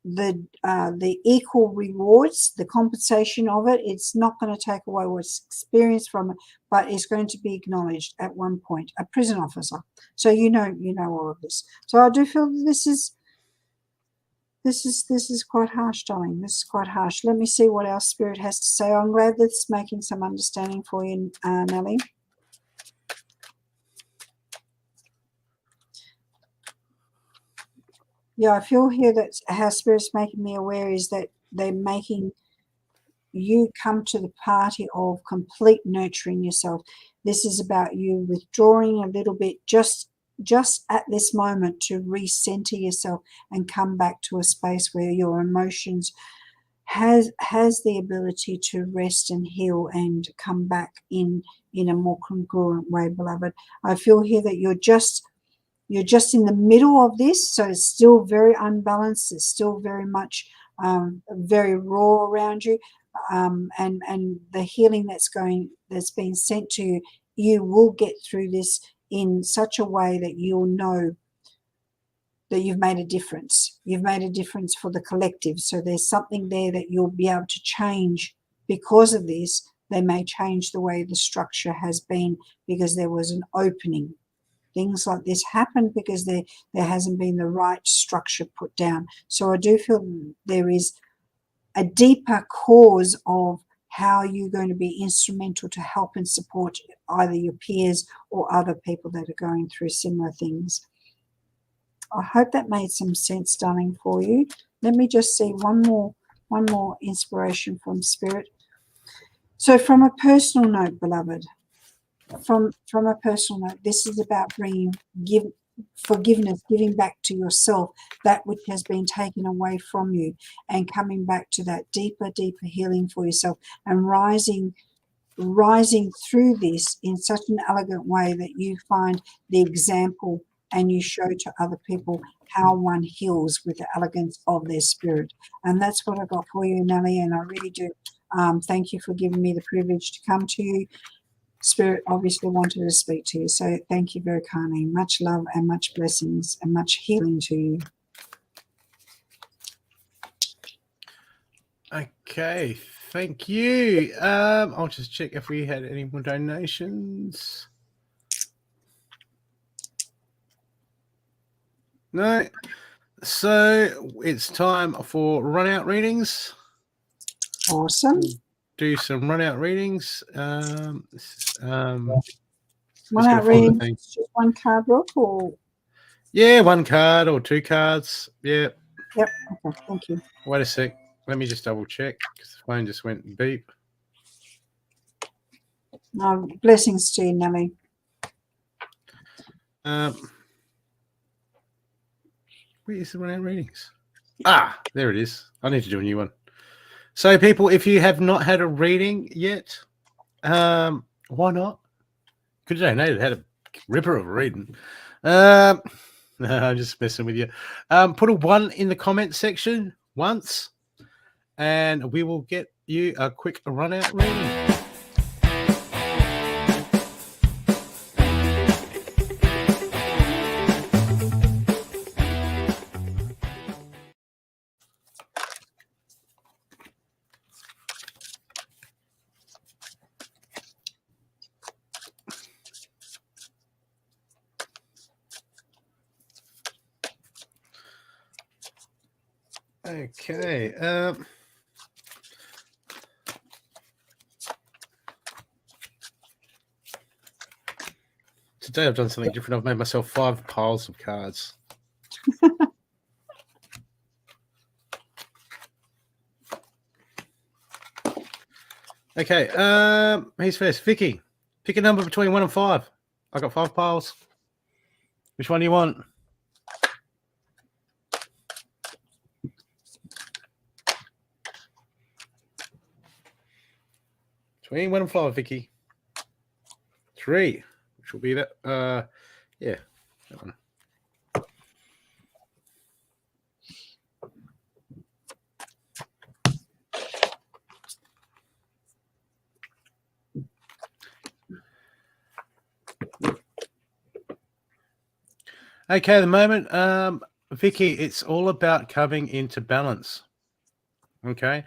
the equal rewards, the compensation of it. It's not going to take away what's experienced from it, but it's going to be acknowledged at one point. A prison officer. So you know all of this. So I do feel this is quite harsh, darling. This is quite harsh. Let me see what our Spirit has to say. I'm glad that's making some understanding for you, Nellie. Yeah, I feel here that how Spirit's making me aware is that they're making you come to the party of complete nurturing yourself. This is about you withdrawing a little bit just at this moment to recenter yourself and come back to a space where your emotions has the ability to rest and heal and come back in a more congruent way, beloved. I feel here that you're just in the middle of this, so it's still very unbalanced. It's still very much very raw around you, and the healing that's been sent to you, you will get through this in such a way that you'll know that you've made a difference. You've made a difference for the collective. So there's something there that you'll be able to change because of this. They may change the way the structure has been because there was an opening. Things like this happen because there hasn't been the right structure put down. So I do feel there is a deeper cause of how you're going to be instrumental to help and support either your peers or other people that are going through similar things. I hope that made some sense, darling, for you. Let me just see one more inspiration from Spirit. So from a personal note, beloved, from a personal note, this is about bringing forgiveness, giving back to yourself that which has been taken away from you, and coming back to that deeper healing for yourself, and rising through this in such an elegant way that you find the example and you show to other people how one heals with the elegance of their spirit. And that's what I got for you, Nellie, and I really do thank you for giving me the privilege to come to you. Spirit obviously wanted to speak to you, so thank you very kindly. Much love and much blessings and much healing to you. Okay, thank you. I'll just check if we had any more donations. No. So it's time for run-out readings. Awesome. Do some run-out readings. One gonna out follow the reading, thing. just one card, Brooke, or Yeah, one card or two cards. Yeah. yep. Okay, thank you. Wait a sec. Let me just double check because the phone just went beep. Blessings to you, Nelly. Where is the run-out readings? Ah, there it is. I need to do a new one. So, people, if you have not had a reading yet, why not? Good day, Nate. Had a ripper of a reading. No, I'm just messing with you. Put a 1 in the comment section once, and we will get you a quick run-out reading. Okay. Today I've done something different. I've made myself 5 piles of cards. Okay. Who's first? Vicky. Pick a number between 1 and 5. I got 5 piles. Which one do you want? Between 1 and 5, Vicky. 3, which will be that. Yeah, that one. Okay, at the moment, Vicky, it's all about coming into balance. Okay,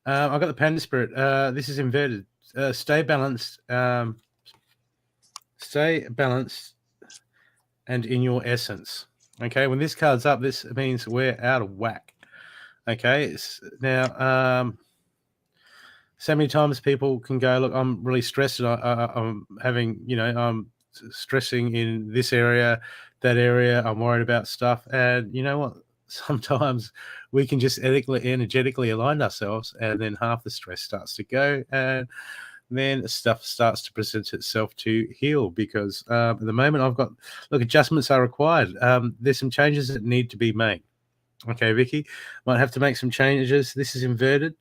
I've got the Panda Spirit. This is inverted. Stay balanced. Stay balanced and in your essence. Okay, when this card's up, this means we're out of whack. Okay, now, so many times people can go, look, I'm really stressed, and I'm having, I'm stressing in this area, that area. I'm worried about stuff, and you know what? Sometimes we can just energetically align ourselves, and then half the stress starts to go, and then stuff starts to present itself to heal. Because at the moment, adjustments are required. There's some changes that need to be made. Okay, Vicky, might have to make some changes. This is inverted.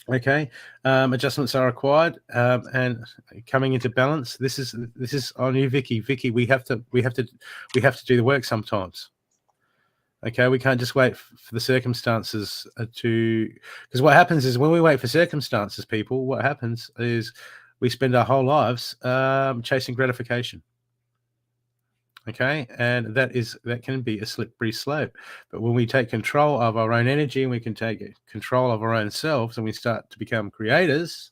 Okay, adjustments are required, and coming into balance. This is on you, Vicky. Vicky, we have to do the work sometimes. Okay, we can't just wait for the circumstances because what happens is when we wait for circumstances, people, what happens is we spend our whole lives chasing gratification. Okay, and that can be a slippery slope. But when we take control of our own energy, and we can take control of our own selves, and we start to become creators,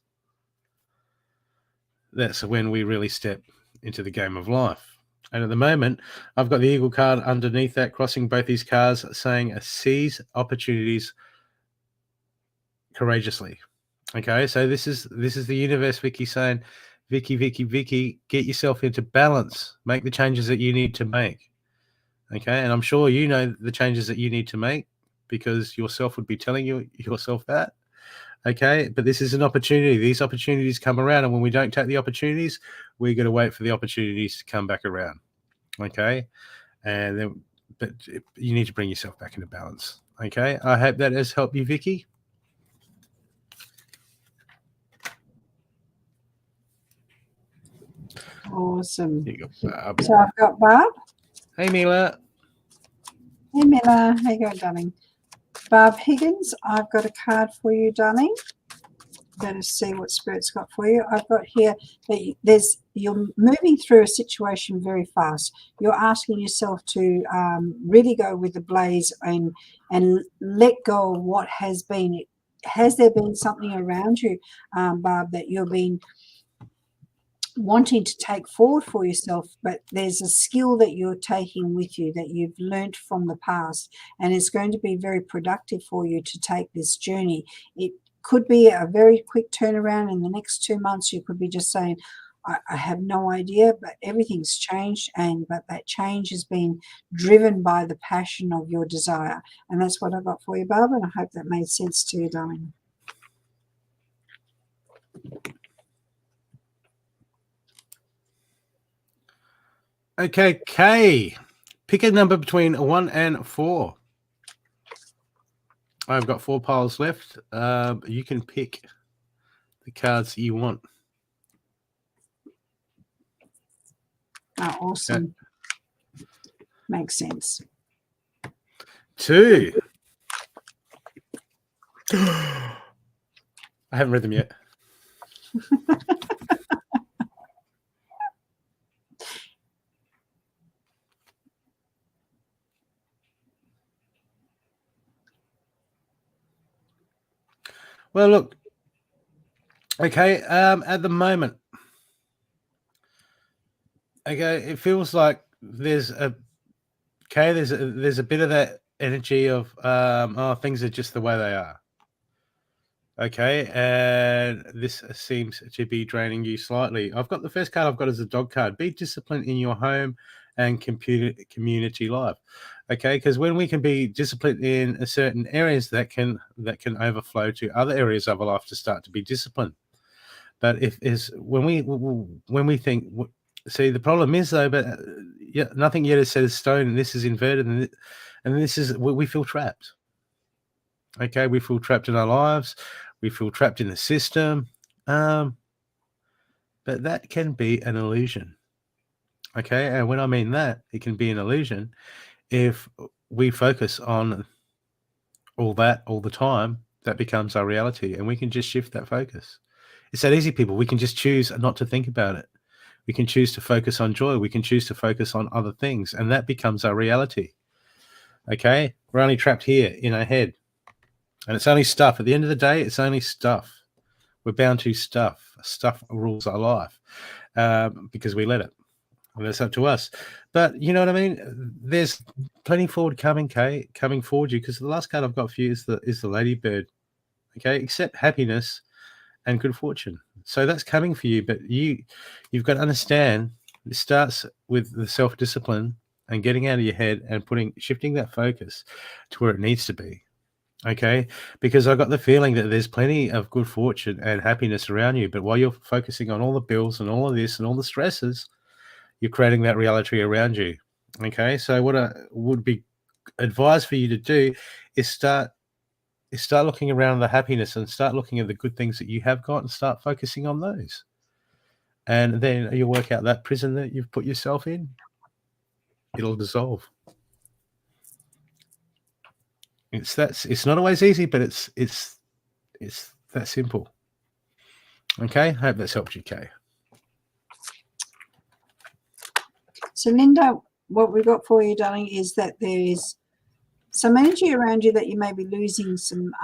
that's when we really step into the game of life. And at the moment, I've got the Eagle card underneath that, crossing both these cards, saying seize opportunities courageously. Okay, so this is the universe, Vicky, saying, Vicky, get yourself into balance. Make the changes that you need to make. Okay, and I'm sure you know the changes that you need to make because yourself would be telling yourself that. Okay, but this is an opportunity. These opportunities come around, and when we don't take the opportunities, we're going to wait for the opportunities to come back around. Okay, and then, but you need to bring yourself back into balance. Okay, I hope that has helped you, Vicky. Awesome. Here you go, Barb. So I've got Barb. Hey, Mila. Hey, Mila. How you going, darling? Barb Higgins, I've got a card for you, darling. Going to see what Spirit's got for you. I've got here that you're moving through a situation very fast. You're asking yourself to really go with the blaze and let go of what has been. Has there been something around you, Barb, that you've been wanting to take forward for yourself, but there's a skill that you're taking with you that you've learnt from the past, and it's going to be very productive for you to take this journey. It could be a very quick turnaround in the next 2 months. You could be just saying, I have no idea, but everything's changed, but that change has been driven by the passion of your desire. And that's what I got for you, Barbara, and I hope that made sense to you, darling. Okay, Kay. Pick a number between 1 and 4. I've got 4 piles left. You can pick the cards you want. Oh, awesome. Okay. Makes sense. 2. I haven't read them yet. Well, look. Okay, at the moment, okay, it feels like there's a bit of that energy of things are just the way they are. Okay, and this seems to be draining you slightly. I've got the first card I've got is a dog card. Be disciplined in your home and community life. Okay, because when we can be disciplined in certain areas, that can overflow to other areas of our life to start to be disciplined. But when we think, see, the problem is though, but nothing yet is set in stone, and this is inverted, and this is we feel trapped. Okay, we feel trapped in our lives. We feel trapped in the system. But that can be an illusion. Okay, and when I mean that, it can be an illusion if we focus on all that all the time. That becomes our reality, and we can just shift that focus. It's that easy, people. We can just choose not to think about it. We can choose to focus on joy. We can choose to focus on other things, and that becomes our reality. Okay, we're only trapped here in our head. And it's only stuff. At the end of the day, it's only stuff. We're bound to stuff. Stuff rules our life because we let it. And that's up to us. But you know what I mean? There's plenty forward coming, Kay, coming forward you, because the last card I've got for you is the ladybird. Okay, accept happiness and good fortune. So that's coming for you, but you've got to understand it starts with the self-discipline and getting out of your head and shifting that focus to where it needs to be. Okay, because I got the feeling that there's plenty of good fortune and happiness around you, but while you're focusing on all the bills and all of this and all the stresses, you're creating that reality around you. Okay, so what I would be advised for you to do is start looking around the happiness and start looking at the good things that you have got and start focusing on those. And then you'll work out that prison that you've put yourself in. It'll dissolve. It's not always easy, but it's that simple. Okay, hope that's helped you, Kay. So, Linda, what we've got for you, darling, is that there is some energy around you that you may be losing some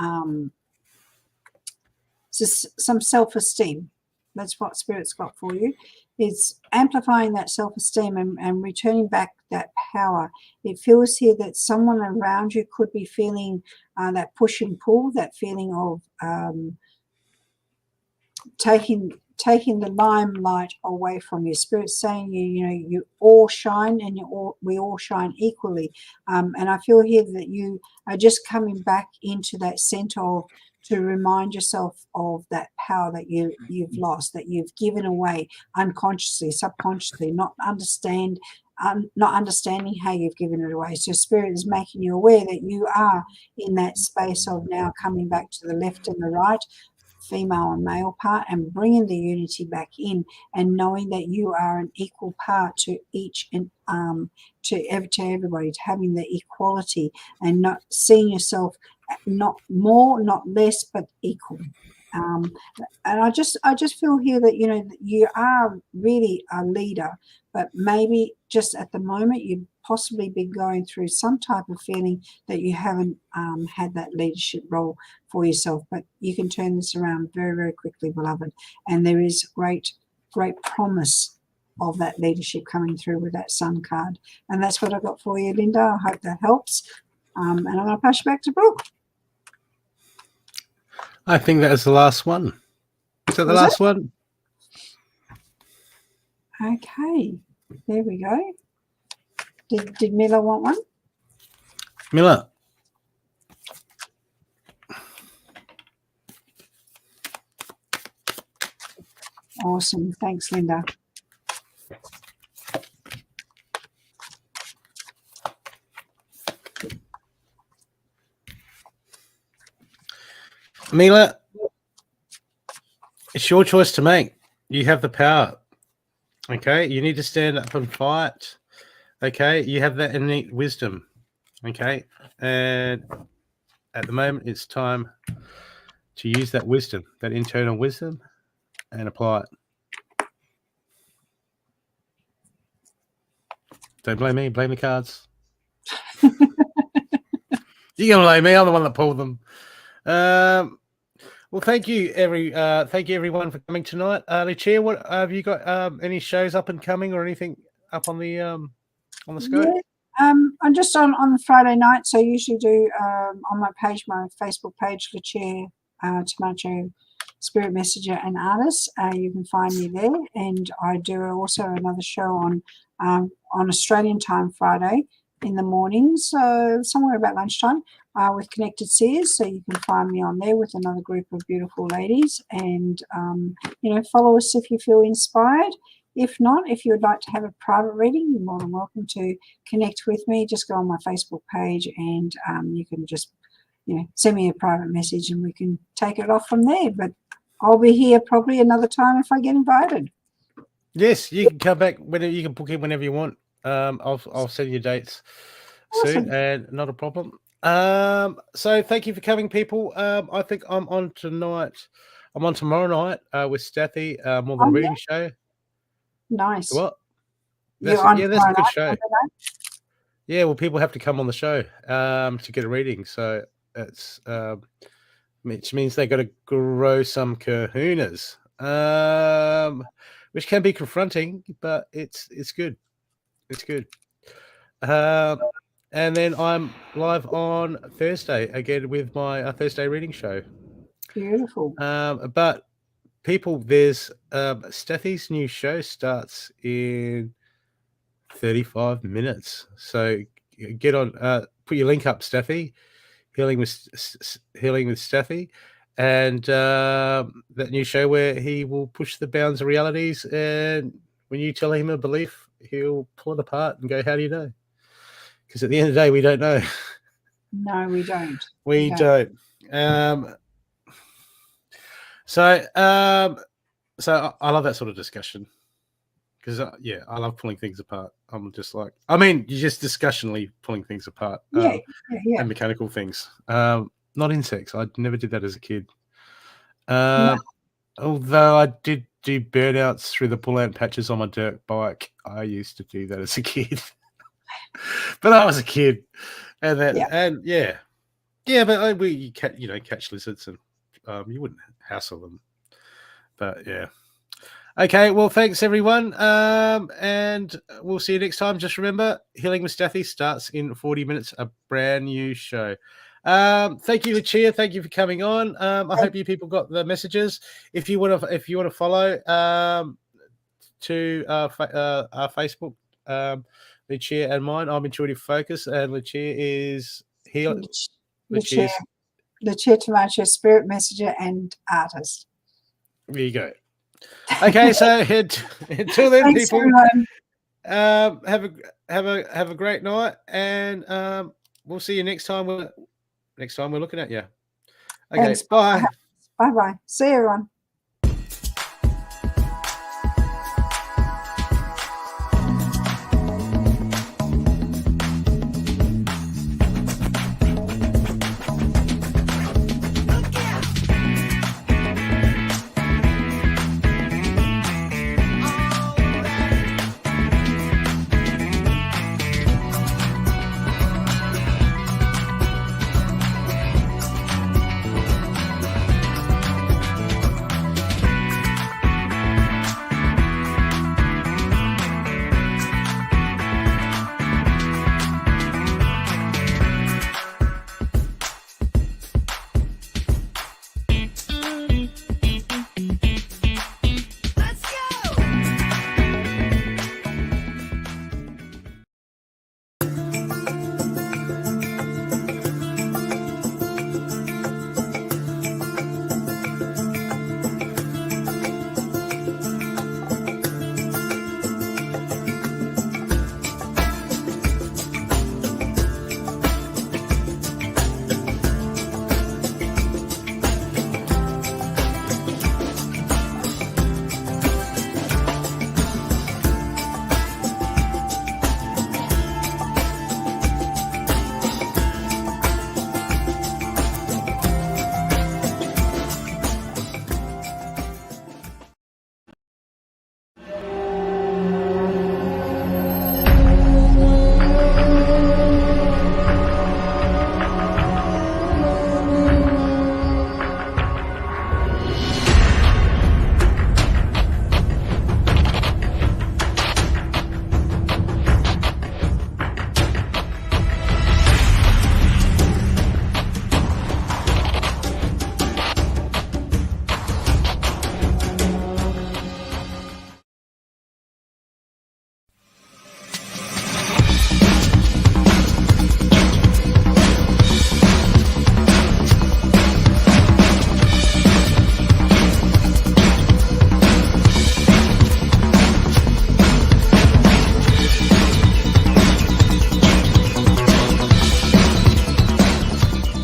self-esteem. That's what Spirit's got for you. It's amplifying that self-esteem and returning back that power. It feels here that someone around you could be feeling that push and pull, that feeling of taking the limelight away from you. Spirit's saying you all shine, and we all shine equally. And I feel here that you are just coming back into that center to remind yourself of that power that you've lost, that you've given away unconsciously, subconsciously, not understanding how you've given it away. So Spirit is making you aware that you are in that space of now coming back to the left and the right, female and male part, and bringing the unity back in, and knowing that you are an equal part to each and to everybody, to having the equality and not seeing yourself not more, not less, but equal. And I just feel here that you are really a leader, but maybe just at the moment you've possibly been going through some type of feeling that you haven't had that leadership role for yourself. But you can turn this around very, very quickly, beloved. And there is great great promise of that leadership coming through with that Sun card. And that's what I got for you, Linda. I hope that helps. And I'm going to pass you back to Brooke. I think that was the last one. Is that the last one? Okay, there we go. Did Miller want one? Miller. Awesome. Thanks, Linda. Mila, it's your choice to make. You have the power. Okay, you need to stand up and fight. Okay, you have that innate wisdom. Okay, and at the moment, it's time to use that wisdom, that internal wisdom, and apply it. Don't blame me. Blame the cards. You're gonna blame me. I'm the one that pulled them. Well, thank you, everyone for coming tonight. Lucia, what have you got? Any shows up and coming or anything up on the scope? Yeah, I'm just on Friday night, so I usually do on my page, my Facebook page, Lucia Tomarchio, Spirit Messenger and Artist. You can find me there, and I do also another show on Australian time Friday in the mornings, somewhere about lunchtime, with Connected Seers. So you can find me on there with another group of beautiful ladies, and follow us if you feel inspired. If not, if you would like to have a private reading, you're more than welcome to connect with me. Just go on my Facebook page, and you can just send me a private message, and we can take it off from there. But I'll be here probably another time if I get invited. Yes, you can come back whenever. You can book in whenever you want. I'll send you dates soon, and not a problem. So thank you for coming, people. I think I'm on tonight. I'm on tomorrow night with Stathi, more than a reading show. Nice. What? That's a good show. Yeah, well, people have to come on the show to get a reading, so it's which means they got to grow some kahunas, which can be confronting, but it's good. It's good. And then I'm live on Thursday again with my Thursday reading show. Beautiful. But people, there's Stathi's new show starts in 35 minutes. So get on, put your link up, Stathi, Healing with Stathi, and that new show where he will push the bounds of realities, and when you tell him a belief, he'll pull it apart and go, how do you know? Because at the end of the day, we don't know. No, we don't. We don't. So I love that sort of discussion because I love pulling things apart. I'm just like, you're just discussionally pulling things apart. And mechanical things. Not insects. I never did that as a kid. No. Although I did do burnouts through the pull-out patches on my dirt bike. I used to do that as a kid. But I was a kid, and but we catch lizards, and you wouldn't hassle them. But yeah, okay. Well, thanks everyone, and we'll see you next time. Just remember, Healing with Stathi starts in 40 minutes. A brand new show. Thank you, Lucia. Thank you for coming on. I hope you people got the messages. If you want to follow to our Facebook. Lucia and mine. I'm Intuitive Focus, and Lucia is here. Lucia Tomarchio, Spirit Messenger and Artist. There you go. Okay, so until then, thanks, people. Everyone. Have a great night, and we'll see you next time. We're looking at you. Okay, thanks. bye. Bye. See you, everyone.